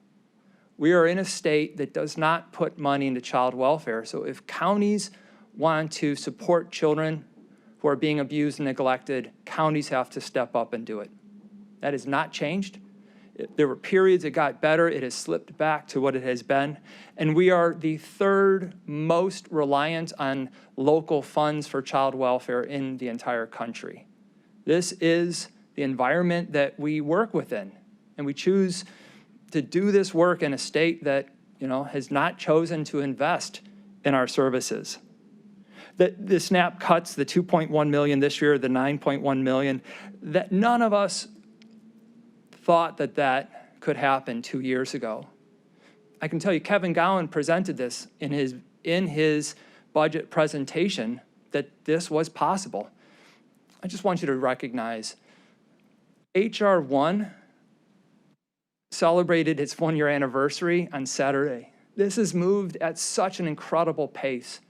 We are in a state that does not put money into child welfare. So if counties want to support children who are being abused and neglected, counties have to step up and do it. That has not changed. There were periods it got better. It has slipped back to what it has been. And we are the third most reliant on local funds for child welfare in the entire country. This is the environment that we work within. And we choose to do this work in a state that, has not chosen to invest in our services. The SNAP cuts, the 2.1 million this year, the 9.1 million, that none of us thought that that could happen 2 years ago. I can tell you, Kevin Gowan presented this in his budget presentation, that this was possible. I just want you to recognize HR 1 celebrated its 1-year anniversary on Saturday. This has moved at such an incredible pace.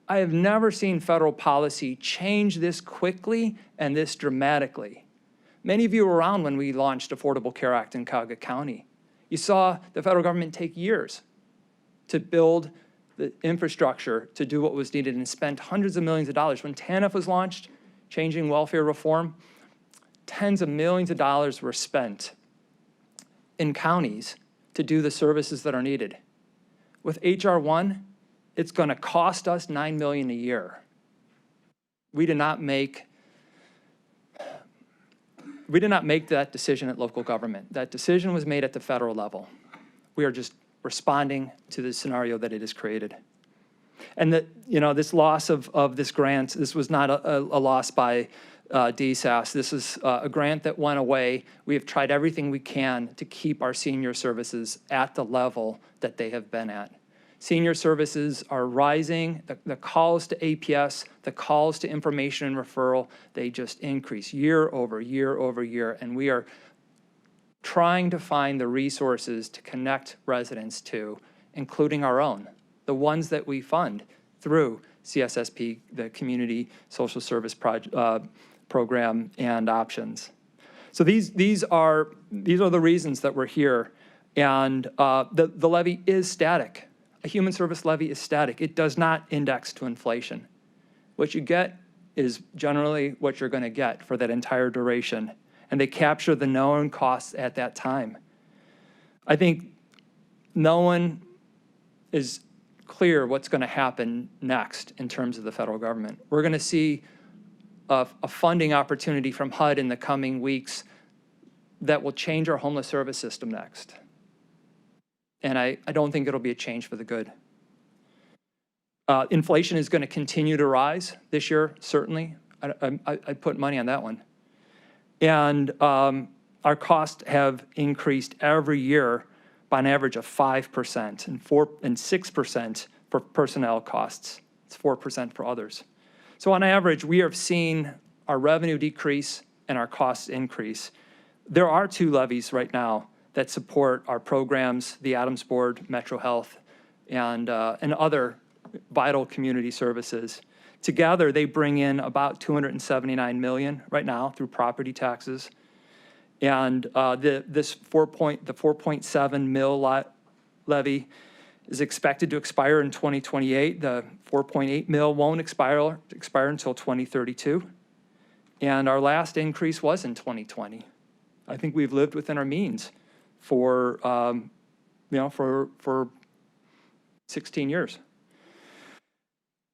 I have never seen federal policy change this quickly and this dramatically. Many of you were around when we launched Affordable Care Act in Cuyahoga County. You saw the federal government take years to build the infrastructure to do what was needed and spent hundreds of millions of dollars. When TANF was launched, changing welfare reform, tens of millions of dollars were spent in counties to do the services that are needed. With HR 1, it's going to cost us $9 million a year. We did not make that decision at local government. That decision was made at the federal level. We are just responding to the scenario that it has created. And that, this loss of this grant, this was not a loss by DSAS. This is a grant that went away. We have tried everything we can to keep our senior services at the level that they have been at. Senior services are rising. The calls to APS, the calls to information and referral, they just increase year over year over year. And we are trying to find the resources to connect residents to, including our own, the ones that we fund through CSSP, the Community Social Service Program, and options. So these are the reasons that we're here. And the levy is static. A human service levy is static. It does not index to inflation. What you get is generally what you're going to get for that entire duration. And they capture the known costs at that time. I think no one is clear what's going to happen next in terms of the federal government. We're going to see a funding opportunity from HUD in the coming weeks that will change our homeless service system next. And I don't think it'll be a change for the good. Inflation is going to continue to rise this year, certainly. I put money on that one. And our costs have increased every year by an average of 5% and 6% for personnel costs. It's 4% for others. So on average, we have seen our revenue decrease and our costs increase. There are 2 levies right now that support our programs, the Adams Board, Metro Health, and other vital community services. Together, they bring in about $279 million right now through property taxes. And the 4.7 mil levy is expected to expire in 2028. The 4.8 mil won't expire until 2032. And our last increase was in 2020. I think we've lived within our means for 16 years.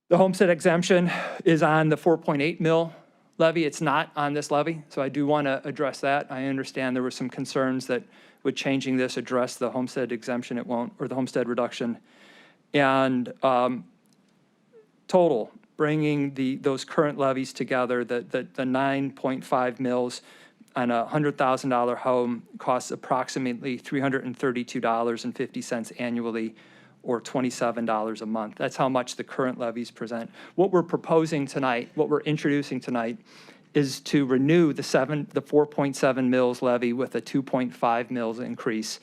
The homestead exemption is on the 4.8 mil levy. It's not on this levy, so I do want to address that. I understand there were some concerns that with changing this address the homestead exemption, it won't, or the homestead reduction. And total, bringing those current levies together, the 9.5 mils on a $100,000 home costs approximately $332.50 annually, or $27 a month. That's how much the current levies present. What we're proposing tonight, what we're introducing tonight, is to renew the 4.7 mils levy with a 2.5 mils increase.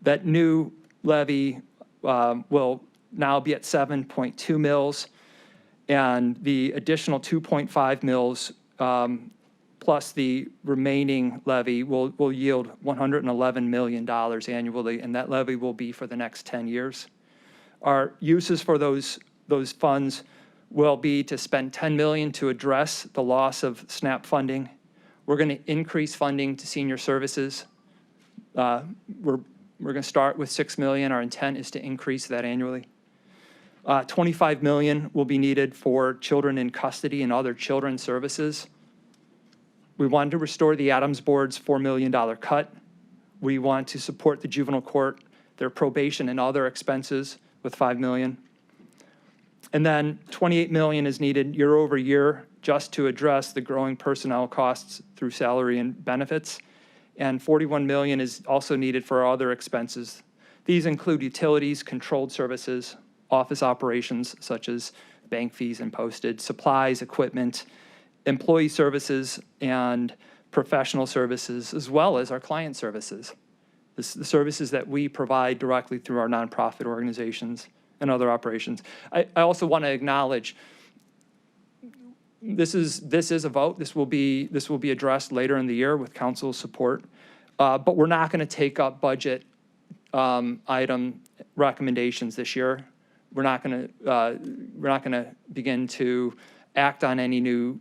That new levy will now be at 7.2 mils, and the additional 2.5 mils plus the remaining levy will yield $111 million annually, and that levy will be for the next 10 years. Our uses for those funds will be to spend $10 million to address the loss of SNAP funding. We're going to increase funding to senior services. We're going to start with $6 million. Our intent is to increase that annually. $25 million will be needed for children in custody and other children's services. We wanted to restore the Adams Board's $4 million cut. We want to support the juvenile court, their probation and other expenses with $5 million. And then 28 million is needed year over year just to address the growing personnel costs through salary and benefits. And 41 million is also needed for other expenses. These include utilities, controlled services, office operations such as bank fees and postage, supplies, equipment, employee services, and professional services, as well as our client services. The services that we provide directly through our nonprofit organizations and other operations. I also want to acknowledge this is a vote. This will be addressed later in the year with council's support, but we're not going to take up budget item recommendations this year. We're not going to begin to act on any new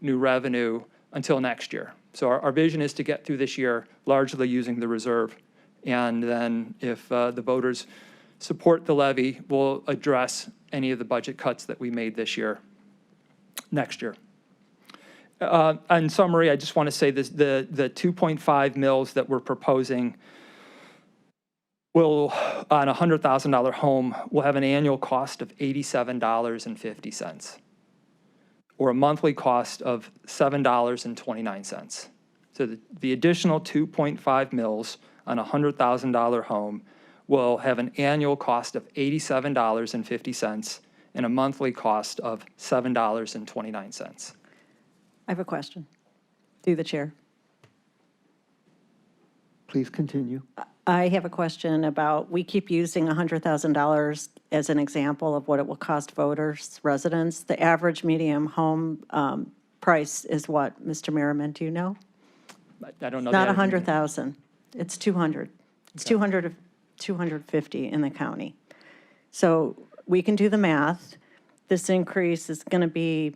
revenue until next year. So our vision is to get through this year largely using the reserve. And then if the voters support the levy, we'll address any of the budget cuts that we made this year, next year. In summary, I just want to say this, the 2.5 mils that we're proposing will, on a $100,000 home, will have an annual cost of $87.50, or a monthly cost of $7.29. So the additional 2.5 mils on a $100,000 home will have an annual cost of $87.50 and a monthly cost of $7.29. I have a question. Through the chair. Please continue. I have a question about, we keep using $100,000 as an example of what it will cost voters, residents. The average medium home price is what, Mr. Merriman, do you know? I don't know. Not the- 100,000, it's 200. It's 250 in the county. So we can do the math. This increase is going to be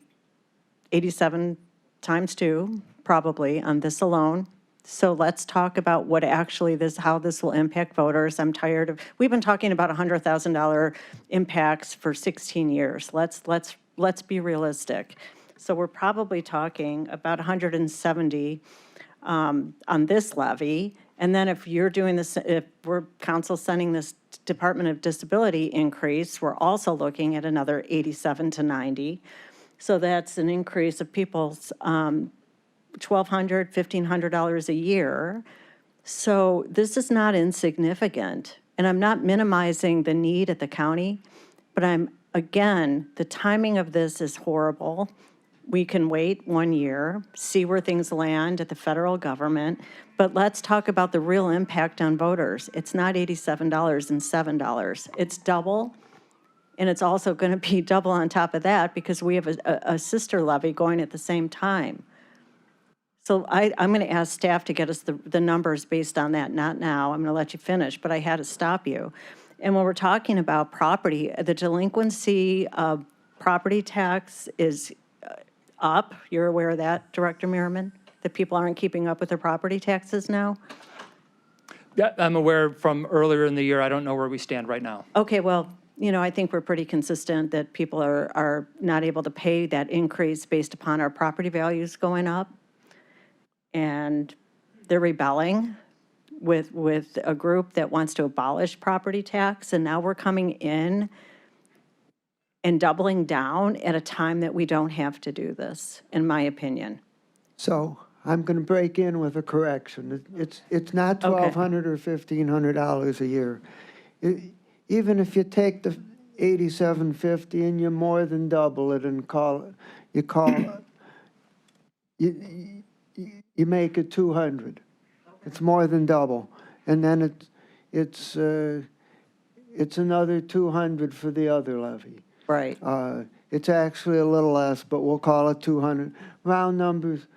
87 times 2, probably, on this alone. So let's talk about what actually how this will impact voters. I'm tired of, we've been talking about $100,000 impacts for 16 years. Let's be realistic. So we're probably talking about 170 on this levy. And then if you're doing this, if we're council sending this Department of Disability increase, we're also looking at another 87 to 90. So that's an increase of people's $1,200, $1,500 a year. So this is not insignificant. And I'm not minimizing the need at the county, but again, the timing of this is horrible. We can wait 1 year, see where things land at the federal government, but let's talk about the real impact on voters. It's not $87 and $7. It's double, and it's also going to be double on top of that because we have a sister levy going at the same time. So I'm going to ask staff to get us the numbers based on that, not now. I'm going to let you finish, but I had to stop you. And when we're talking about property, the delinquency of property tax is up. You're aware of that, Director Merriman? That people aren't keeping up with their property taxes now? Yeah, I'm aware from earlier in the year. I don't know where we stand right now. Okay, well, I think we're pretty consistent that people are not able to pay that increase based upon our property values going up. And they're rebelling with a group that wants to abolish property tax. And now we're coming in and doubling down at a time that we don't have to do this, in my opinion. So I'm going to break in with a correction. It's not Okay. $1,200 or $1,500 a year. Even if you take the $87.50 and you more than double it and you make it $200. It's more than double, and then it's another $200 for the other levy. Right. It's actually a little less, but we'll call it 200. Round numbers,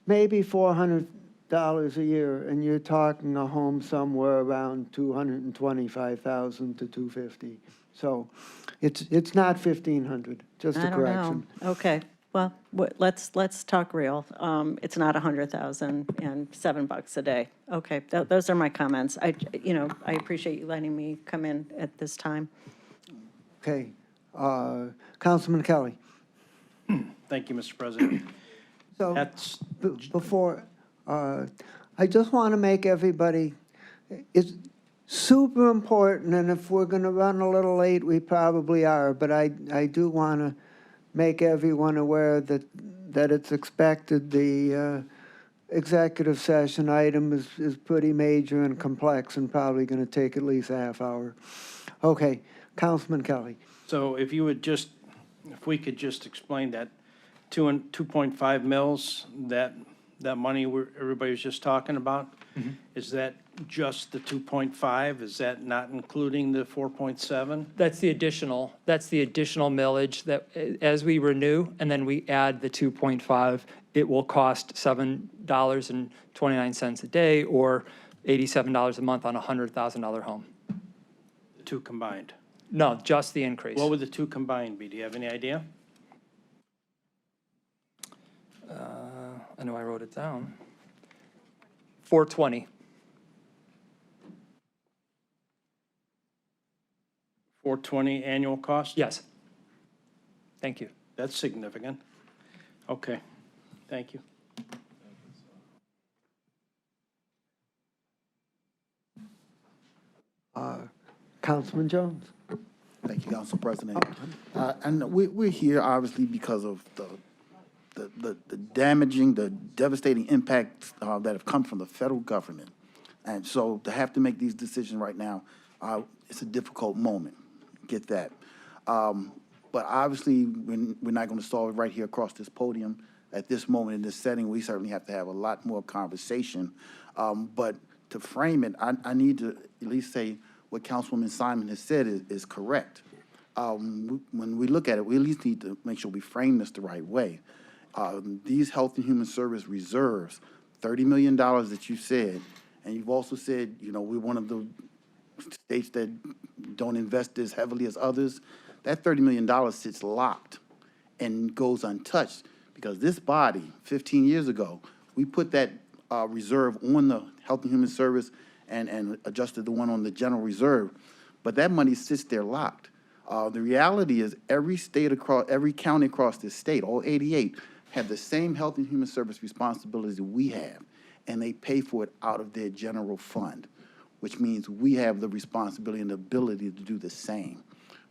maybe $400 a year, and you're talking a home somewhere around $225,000 to $250,000. So it's not $1,500. Just a correction. I don't know. Okay. Well, let's talk real. It's not 100,000 and $7 a day. Okay, those are my comments. I appreciate you letting me come in at this time. Okay. Councilman Kelly. Thank you, Mr. President. So That's, before, I just want to make everybody, super important, and if we're going to run a little late, we probably are, but I do want to make everyone aware that it's expected. The executive session item is pretty major and complex and probably going to take at least a half hour. Okay, Councilman Kelly. So if you would just, if we could just explain that 2.5 mils, that money everybody was just talking about, is that just the 2.5? Is that not including the 4.7? That's the additional millage that, as we renew, and then we add the 2.5, it will cost $7.29 a day or $87 a month on a $100,000 home. The two combined? No, just the increase. What would the two combined be? Do you have any idea? I know I wrote it down. 420. 420 annual cost? Yes. Thank you. That's significant. Okay, thank you. Councilman Jones. Thank you, Council President. And we're here obviously because of the damaging, the devastating impacts that have come from the federal government. And so to have to make these decisions right now, it's a difficult moment. Get that. But obviously, we're not going to solve it right here across this podium. At this moment in this setting, we certainly have to have a lot more conversation. But to frame it, I need to at least say what Councilwoman Simon has said is correct. When we look at it, we at least need to make sure we frame this the right way. These Health and Human Service reserves, $30 million that you said, and you've also said, you know, we're one of the states that don't invest as heavily as others. That $30 million sits locked and goes untouched because this body, 15 years ago, we put that reserve on the Health and Human Service and adjusted the one on the general reserve, but that money sits there locked. The reality is every county across this state, all 88, have the same Health and Human Service responsibilities that we have, and they pay for it out of their general fund, which means we have the responsibility and the ability to do the same.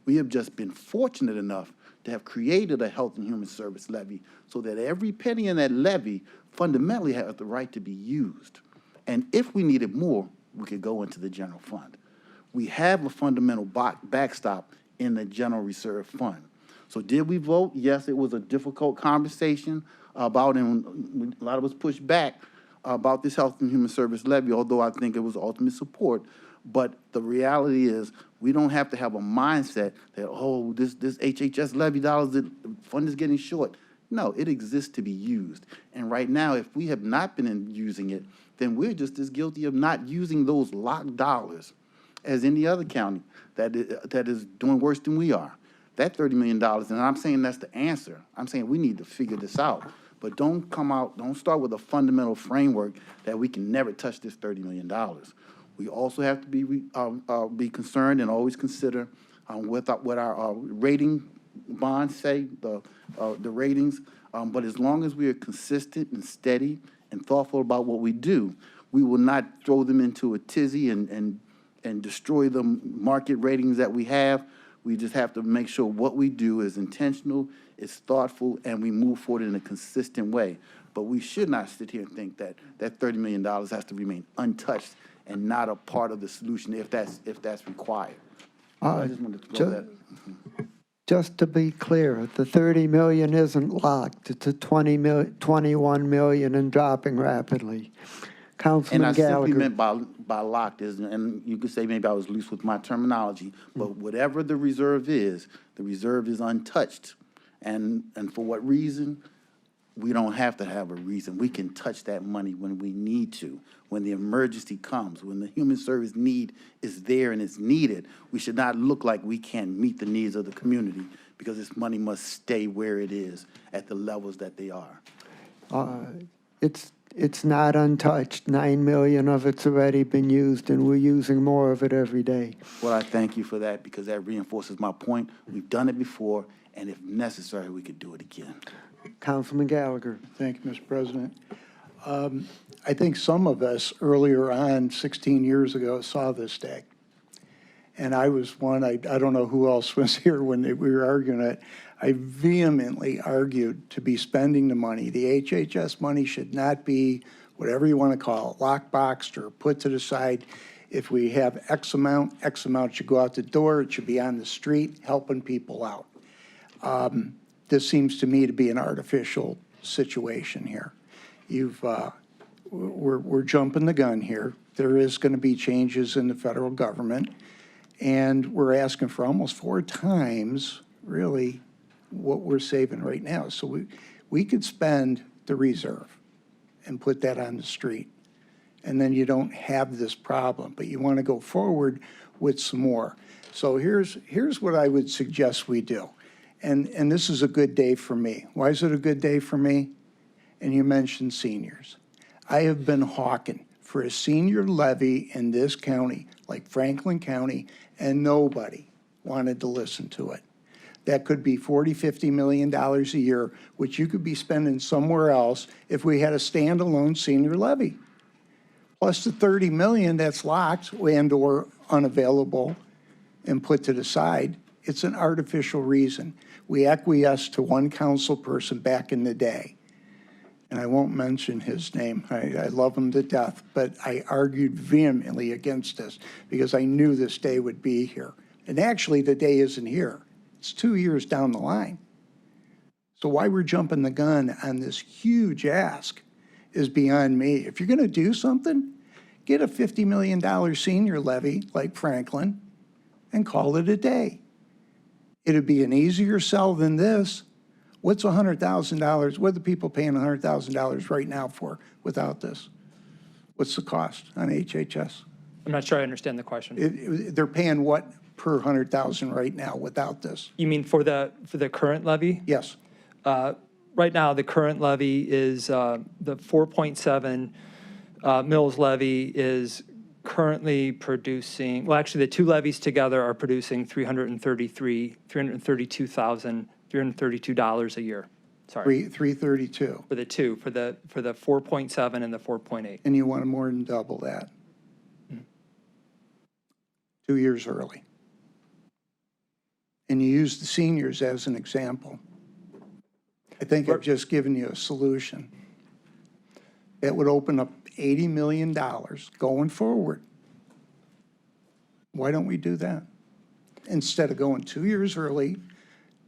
We have just been fortunate enough to have created a Health and Human Service levy so that every penny in that levy fundamentally has the right to be used. And if we needed more, we could go into the general fund. We have a fundamental backstop in the general reserve fund. So did we vote? Yes, it was a difficult conversation about, and a lot of us pushed back about this Health and Human Service levy, although I think it was ultimate support. But the reality is we don't have to have a mindset that, oh, this HHS levy dollars, the fund is getting short. No, it exists to be used. And right now, if we have not been using it, then we're just as guilty of not using those locked dollars as any other county that is doing worse than we are. That $30 million, and I'm saying that's the answer. I'm saying we need to figure this out. But don't start with a fundamental framework that we can never touch this $30 million. We also have to be concerned and always consider what our rating bonds say, the ratings. But as long as we are consistent and steady and thoughtful about what we do, we will not throw them into a tizzy and destroy the market ratings that we have. We just have to make sure what we do is intentional, is thoughtful, and we move forward in a consistent way. But we should not sit here and think that that $30 million has to remain untouched and not a part of the solution if that's required. I just wanted to throw that. Just to be clear, the 30 million isn't locked. It's a 21 million and dropping rapidly. Councilman Gallagher. And I simply meant by locked is, and you could say maybe I was loose with my terminology, but whatever the reserve is untouched. And for what reason? We don't have to have a reason. We can touch that money when we need to, when the emergency comes, when the human service need is there and it's needed. We should not look like we can't meet the needs of the community because this money must stay where it is at the levels that they are. It's not untouched. 9 million of it's already been used, and we're using more of it every day. Well, I thank you for that because that reinforces my point. We've done it before, and if necessary, we could do it again. Councilman Gallagher. Thank you, Mr. President. I think some of us earlier on, 16 years ago, saw this and I was one, I don't know who else was here when we were arguing it. I vehemently argued to be spending the money. The HHS money should not be, whatever you want to call it, lockboxed or put to the side. If we have X amount should go out the door. It should be on the street helping people out. This seems to me to be an artificial situation here. We're jumping the gun here. There is going to be changes in the federal government, and we're asking for almost 4 times, really, what we're saving right now. So we could spend the reserve and put that on the street, and then you don't have this problem, but you want to go forward with some more. So here's what I would suggest we do. And this is a good day for me. Why is it a good day for me? And you mentioned seniors. I have been hawking for a senior levy in this county, like Franklin County, and nobody wanted to listen to it. That could be $40, $50 million a year, which you could be spending somewhere else if we had a standalone senior levy. Plus the $30 million that's locked and or unavailable and put to the side. It's an artificial reason. We acquiesced to one council person back in the day, and I won't mention his name. I love him to death, but I argued vehemently against this because I knew this day would be here. And actually, the day isn't here. It's 2 years down the line. So why we're jumping the gun on this huge ask is beyond me. If you're going to do something, get a $50 million senior levy like Franklin and call it a day. It'd be an easier sell than this. What's $100,000? What are the people paying $100,000 right now for without this? What's the cost on HHS? I'm not sure I understand the question. They're paying what per 100,000 right now without this? You mean for the current levy? Yes. Right now, the current levy is, the 4.7 mills levy is currently producing, well, actually, the 2 levies together are producing $332,332 a year. Sorry. 332. For the 2, for the 4.7 and the 4.8. And you want more than double that. 2 years early. And you use the seniors as an example. I think I've just given you a solution. It would open up $80 million going forward. Why don't we do that? Instead of going 2 years early,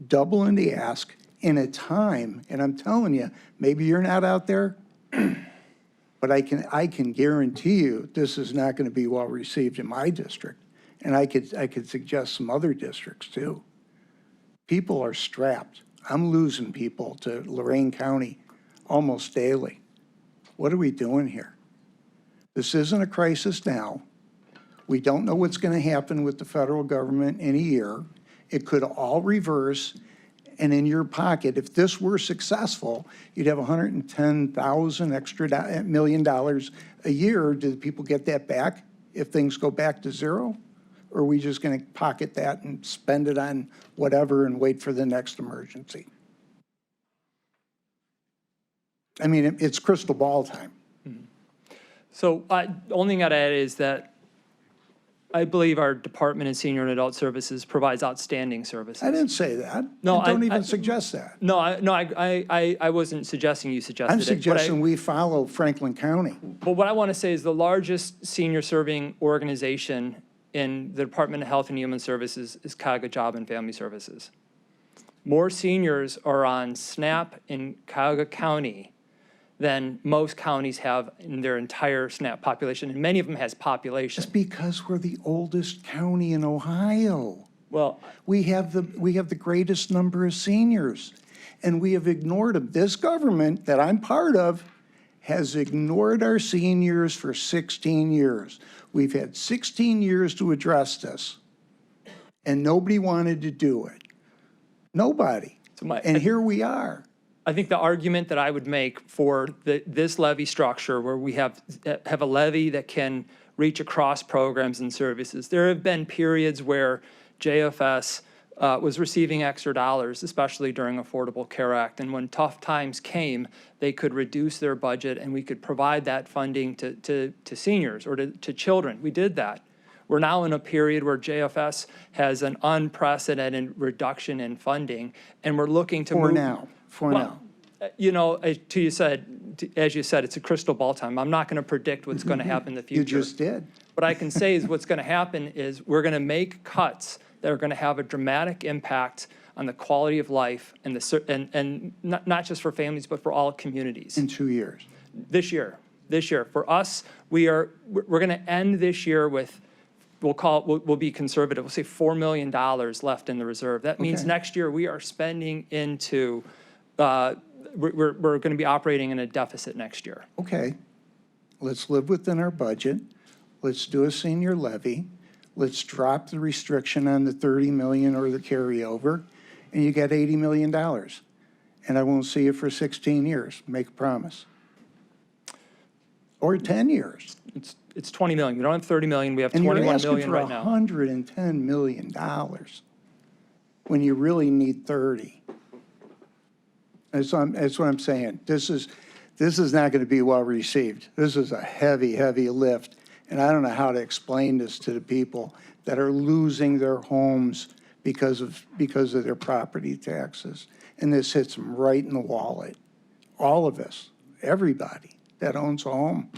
doubling the ask in a time, and I'm telling you, maybe you're not out there, but I can guarantee you this is not going to be well received in my district. And I could suggest some other districts too. People are strapped. I'm losing people to Lorain County almost daily. What are we doing here? This isn't a crisis now. We don't know what's going to happen with the federal government in a year. It could all reverse, and in your pocket, if this were successful, you'd have $110,000 extra $1 million a year. Do the people get that back if things go back to zero? Or are we just going to pocket that and spend it on whatever and wait for the next emergency? I mean, it's crystal ball time. So the only thing I'd add is that I believe our Department of Senior and Adult Services provides outstanding services. I didn't say that. No, I don't even suggest that. No, I wasn't suggesting you suggested it. I'm suggesting we follow Franklin County. But what I want to say is the largest senior serving organization in the Department of Health and Human Services is Cuyahoga Job and Family Services. More seniors are on SNAP in Cuyahoga County than most counties have in their entire SNAP population, and many of them has population. It's because we're the oldest county in Ohio. Well, we have the greatest number of seniors, and we have ignored them. This government that I'm part of has ignored our seniors for 16 years. We've had 16 years to address this, and nobody wanted to do it. Nobody. And here we are. I think the argument that I would make for this levy structure, where we have a levy that can reach across programs and services, there have been periods where JFS was receiving extra dollars, especially during Affordable Care Act. And when tough times came, they could reduce their budget and we could provide that funding to seniors or to children. We did that. We're now in a period where JFS has an unprecedented reduction in funding, and we're looking to move. For now. You know, as you said, it's a crystal ball time. I'm not going to predict what's going to happen in the future. You just did. What I can say is what's going to happen is we're going to make cuts that are going to have a dramatic impact on the quality of life and not just for families, but for all communities. In 2 years. This year. For us, we're going to end this year with, we'll be conservative, we'll say $4 million left in the reserve. That means Okay. next year we are spending into, we're going to be operating in a deficit next year. Okay, let's live within our budget. Let's do a senior levy. Let's drop the restriction on the 30 million or the carryover, and you get $80 million. And I won't see you for 16 years, make a promise. Or 10 years. It's 20 million. We don't have 30 million. We have And 21 you're asking million for right now. $110 million when you really need 30. That's what I'm saying. This is not going to be well received. This is a heavy, heavy lift. And I don't know how to explain this to the people that are losing their homes because of their property taxes. And this hits them right in the wallet. All of us, everybody that owns a home.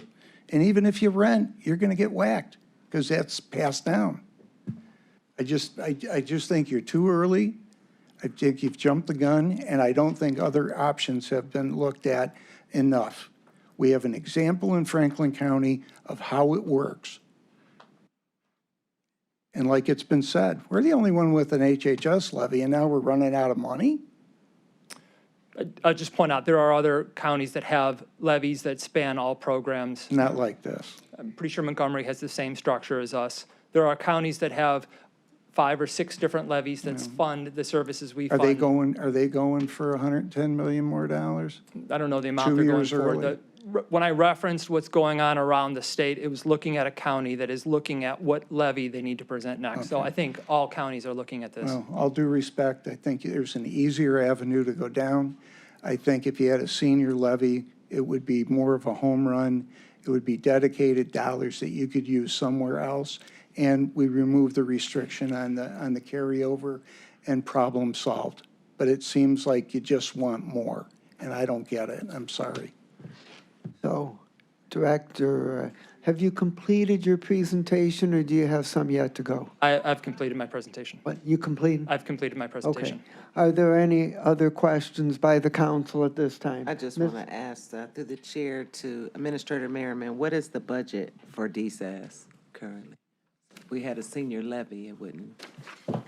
And even if you rent, you're going to get whacked because that's passed down. I just think you're too early. I think you've jumped the gun, and I don't think other options have been looked at enough. We have an example in Franklin County of how it works. And like it's been said, we're the only one with an HHS levy, and now we're running out of money? I'll just point out, there are other counties that have levies that span all programs. Not like this. I'm pretty sure Montgomery has the same structure as us. There are counties that have 5 or 6 different levies that fund the services we Are fund. they going for $110 million more dollars? I don't know the amount 2 they're going years for. early. When I referenced what's going on around the state, it was looking at a county that is looking at what levy they need to present next. So I think all counties are looking at this. Well, all due respect, I think there's an easier avenue to go down. I think if you had a senior levy, it would be more of a home run. It would be dedicated dollars that you could use somewhere else. And we remove the restriction on the carryover and problem solved. But it seems like you just want more, and I don't get it. I'm sorry. So, Director, have you completed your presentation, or do you have some yet to go? I've completed my presentation. What, you completed? I've completed my Okay. presentation. Are there any other questions by the council at this time? I just Ms. want to ask through the chair to Administrator Merriman, what is the budget for DSAS currently? If we had a senior levy, it wouldn't. I'm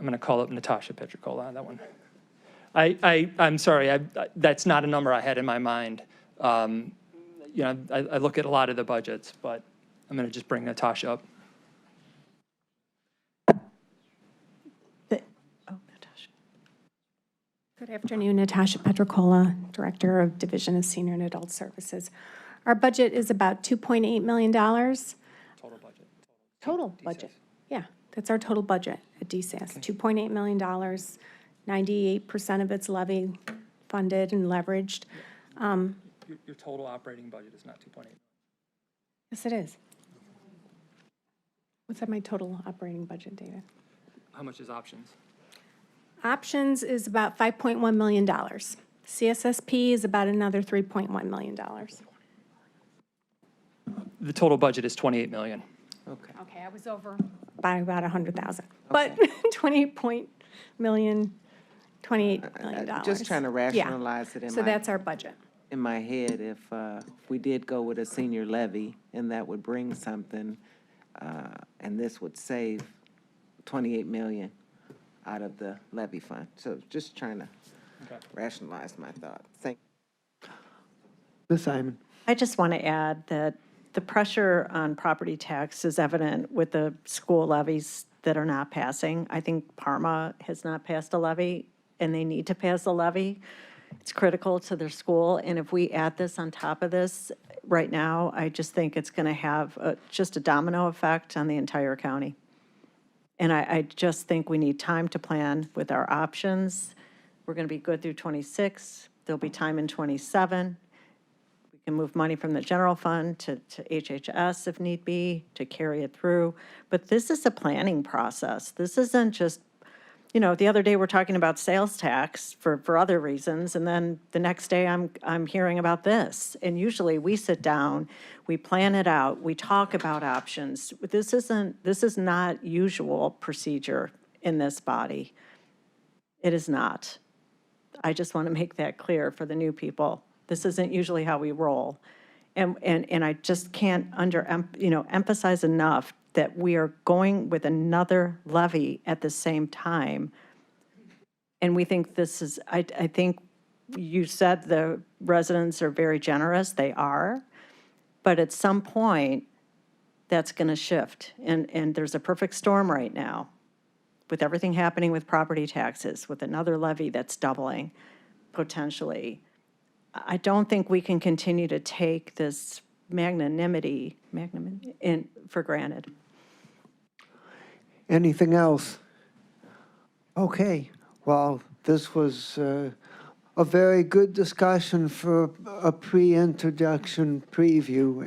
going to call up Natasha Petricola on that one. I'm sorry, that's not a number I had in my mind. You know, I look at a lot of the budgets, but I'm going to just bring Natasha up. Good afternoon, Natasha Petricola, Director of Division of Senior and Adult Services. Our budget is about $2.8 million. Total budget. Total budget, yeah, that's our total budget at DSAS, $2.8 million. 98% of it's levy funded and leveraged. Your total operating budget is not 2.8. Yes, it is. What's that, my total operating budget, David? How much is options? Options is about $5.1 million. CSSP is about another $3.1 million. The total budget is 28 million. Okay, I was over by about 100,000, but 28 million dollars. Just trying to rationalize it in So that's our budget. in my head, if we did go with a senior levy, and that would bring something, and this would save 28 million out of the levy fund. So just trying to rationalize my thought. Thank Ms. Simon? I just want to add that the pressure on property tax is evident with the school levies that are not passing. I think Parma has not passed a levy, and they need to pass a levy. It's critical to their school, and if we add this on top of this, right now, I just think it's going to have just a domino effect on the entire county. And I just think we need time to plan with our options. We're going to be good through 26. There'll be time in 27. We can move money from the general fund to HHS if need be, to carry it through. But this is a planning process. This isn't just, the other day we're talking about sales tax for other reasons, and then the next day I'm hearing about this. And usually we sit down, we plan it out, we talk about options. This is not usual procedure in this body. It is not. I just want to make that clear for the new people. This isn't usually how we roll. And I just can't emphasize enough that we are going with another levy at the same time. And we think this is, I think you said the residents are very generous. They are. But at some point, that's going to shift. And there's a perfect storm right now with everything happening with property taxes, with another levy that's doubling potentially. I don't think we can continue to take this magnanimity for granted. Anything else? Okay, well, this was a very good discussion for a pre-introduction preview,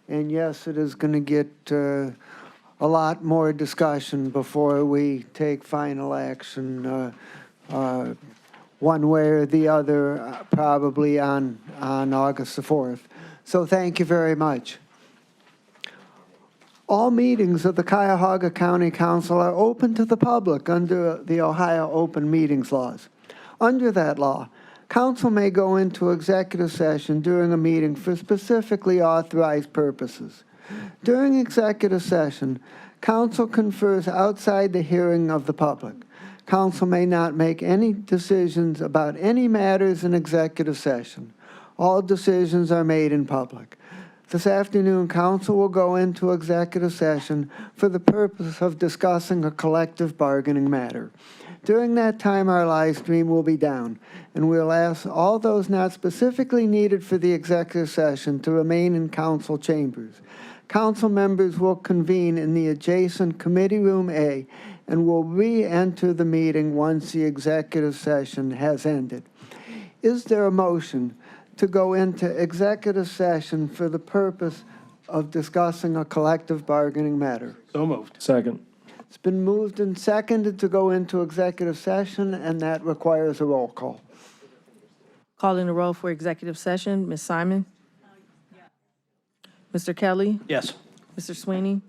and yes, it is going to get a lot more discussion before we take final action one way or the other, probably on August the 4th. So thank you very much. All meetings of the Cuyahoga County Council are open to the public under the Ohio Open Meetings laws. Under that law, council may go into executive session during a meeting for specifically authorized purposes. During executive session, council confers outside the hearing of the public. Council may not make any decisions about any matters in executive session. All decisions are made in public. This afternoon, council will go into executive session for the purpose of discussing a collective bargaining matter. During that time, our live stream will be down, and we'll ask all those not specifically needed for the executive session to remain in council chambers. Council members will convene in the adjacent Committee Room A and will re-enter the meeting once the executive session has ended. Is there a motion to go into executive session for the purpose of discussing a collective bargaining matter? So moved. Second. It's been moved and seconded to go into executive session, and that requires a roll call. Calling the roll for executive session, Ms. Simon? Mr. Kelly? Yes. Mr. Sweeney?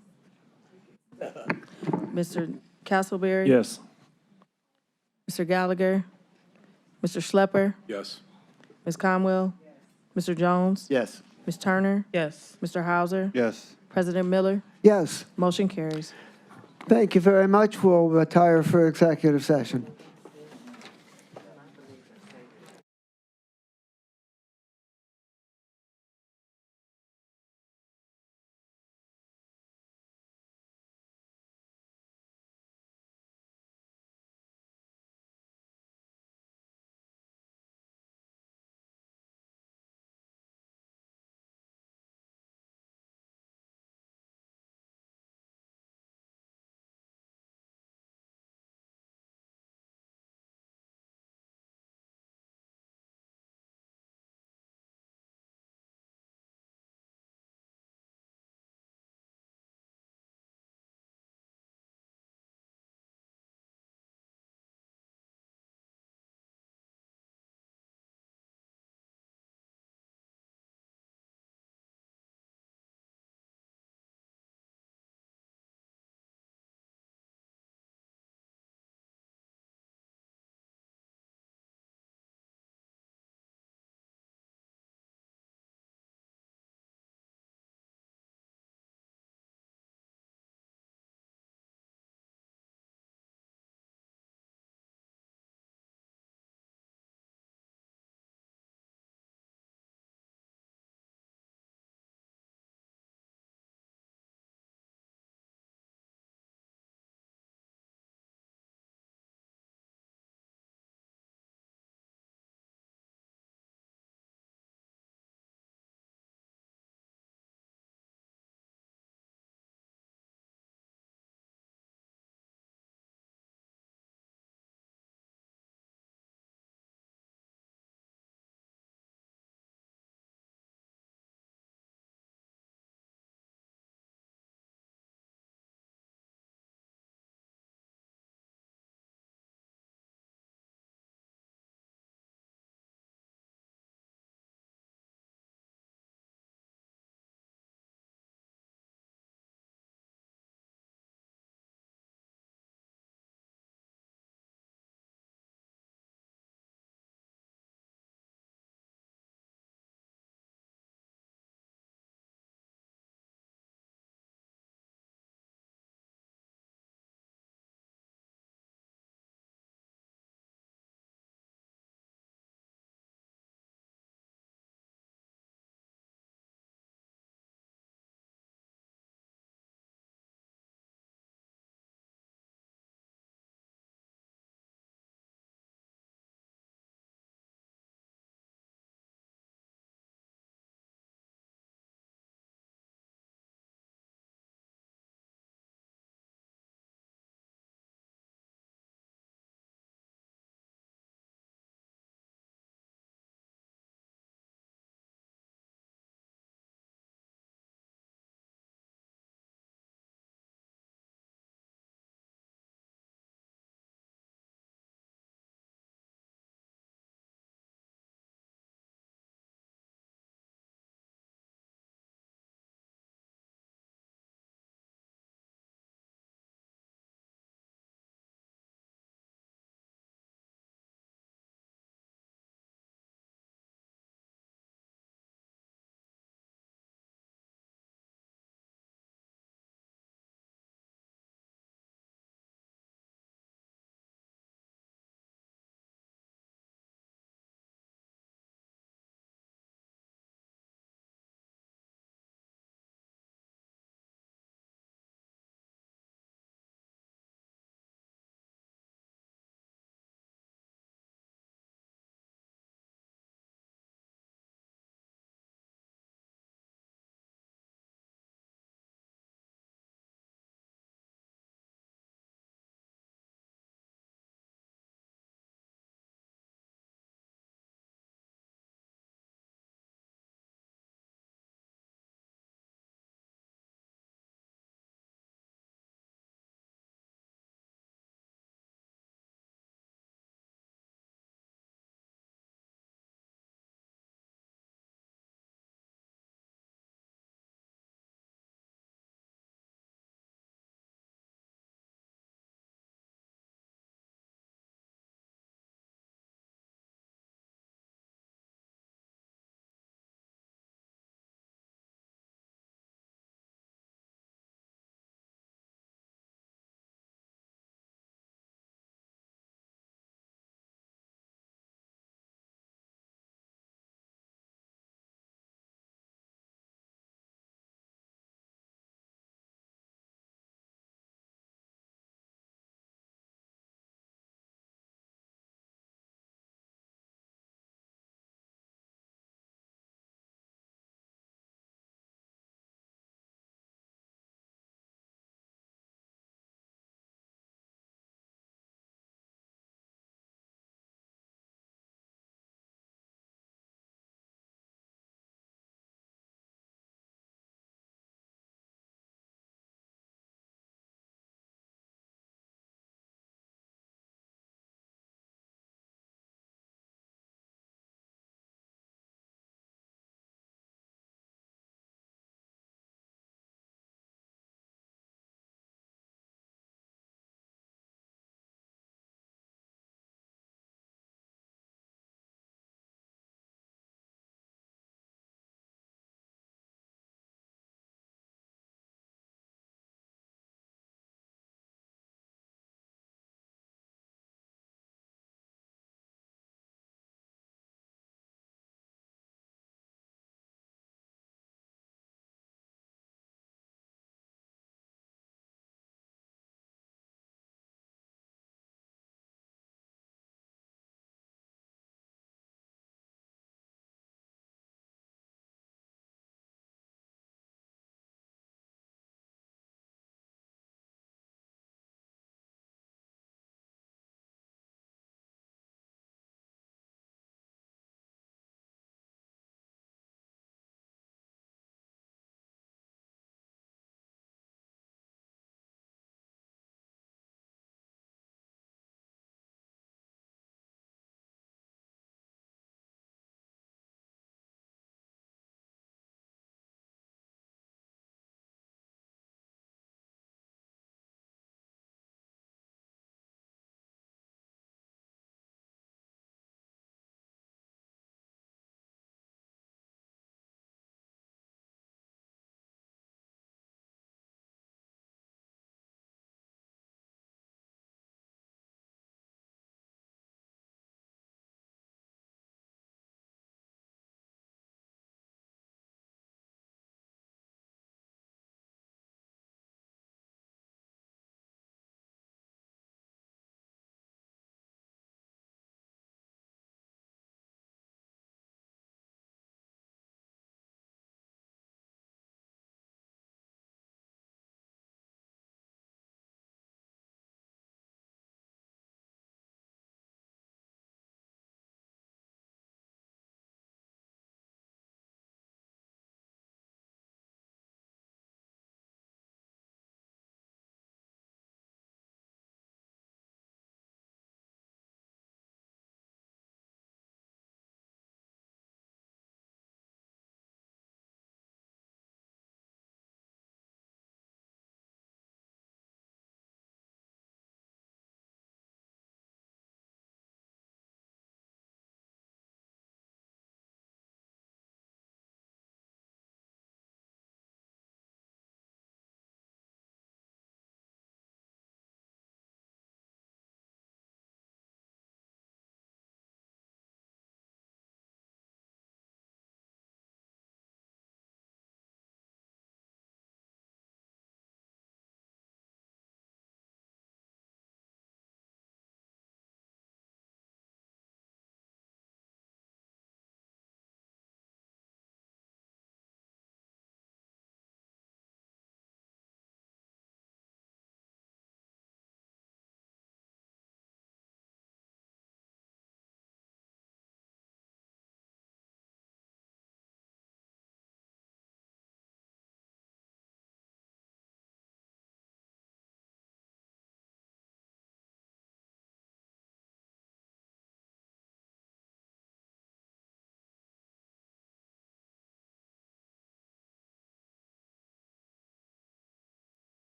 Mr. Castleberry? Yes. Mr. Gallagher? Mr. Schlepper? Yes. Ms. Conwell? Mr. Jones? Yes. Ms. Turner? Yes. Mr. Hauser? Yes. President Miller? Yes, Motion carries. thank you very much. We'll retire for executive session.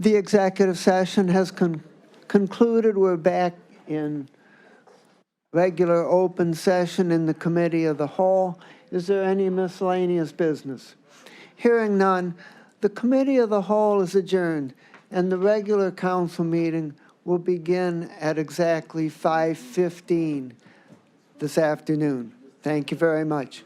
The executive session has concluded. We're back in regular open session in the Committee of the Whole. Is there any miscellaneous business? Hearing none, the Committee of the Whole is adjourned, and the regular council meeting will begin at exactly 5:15 this afternoon. Thank you very much.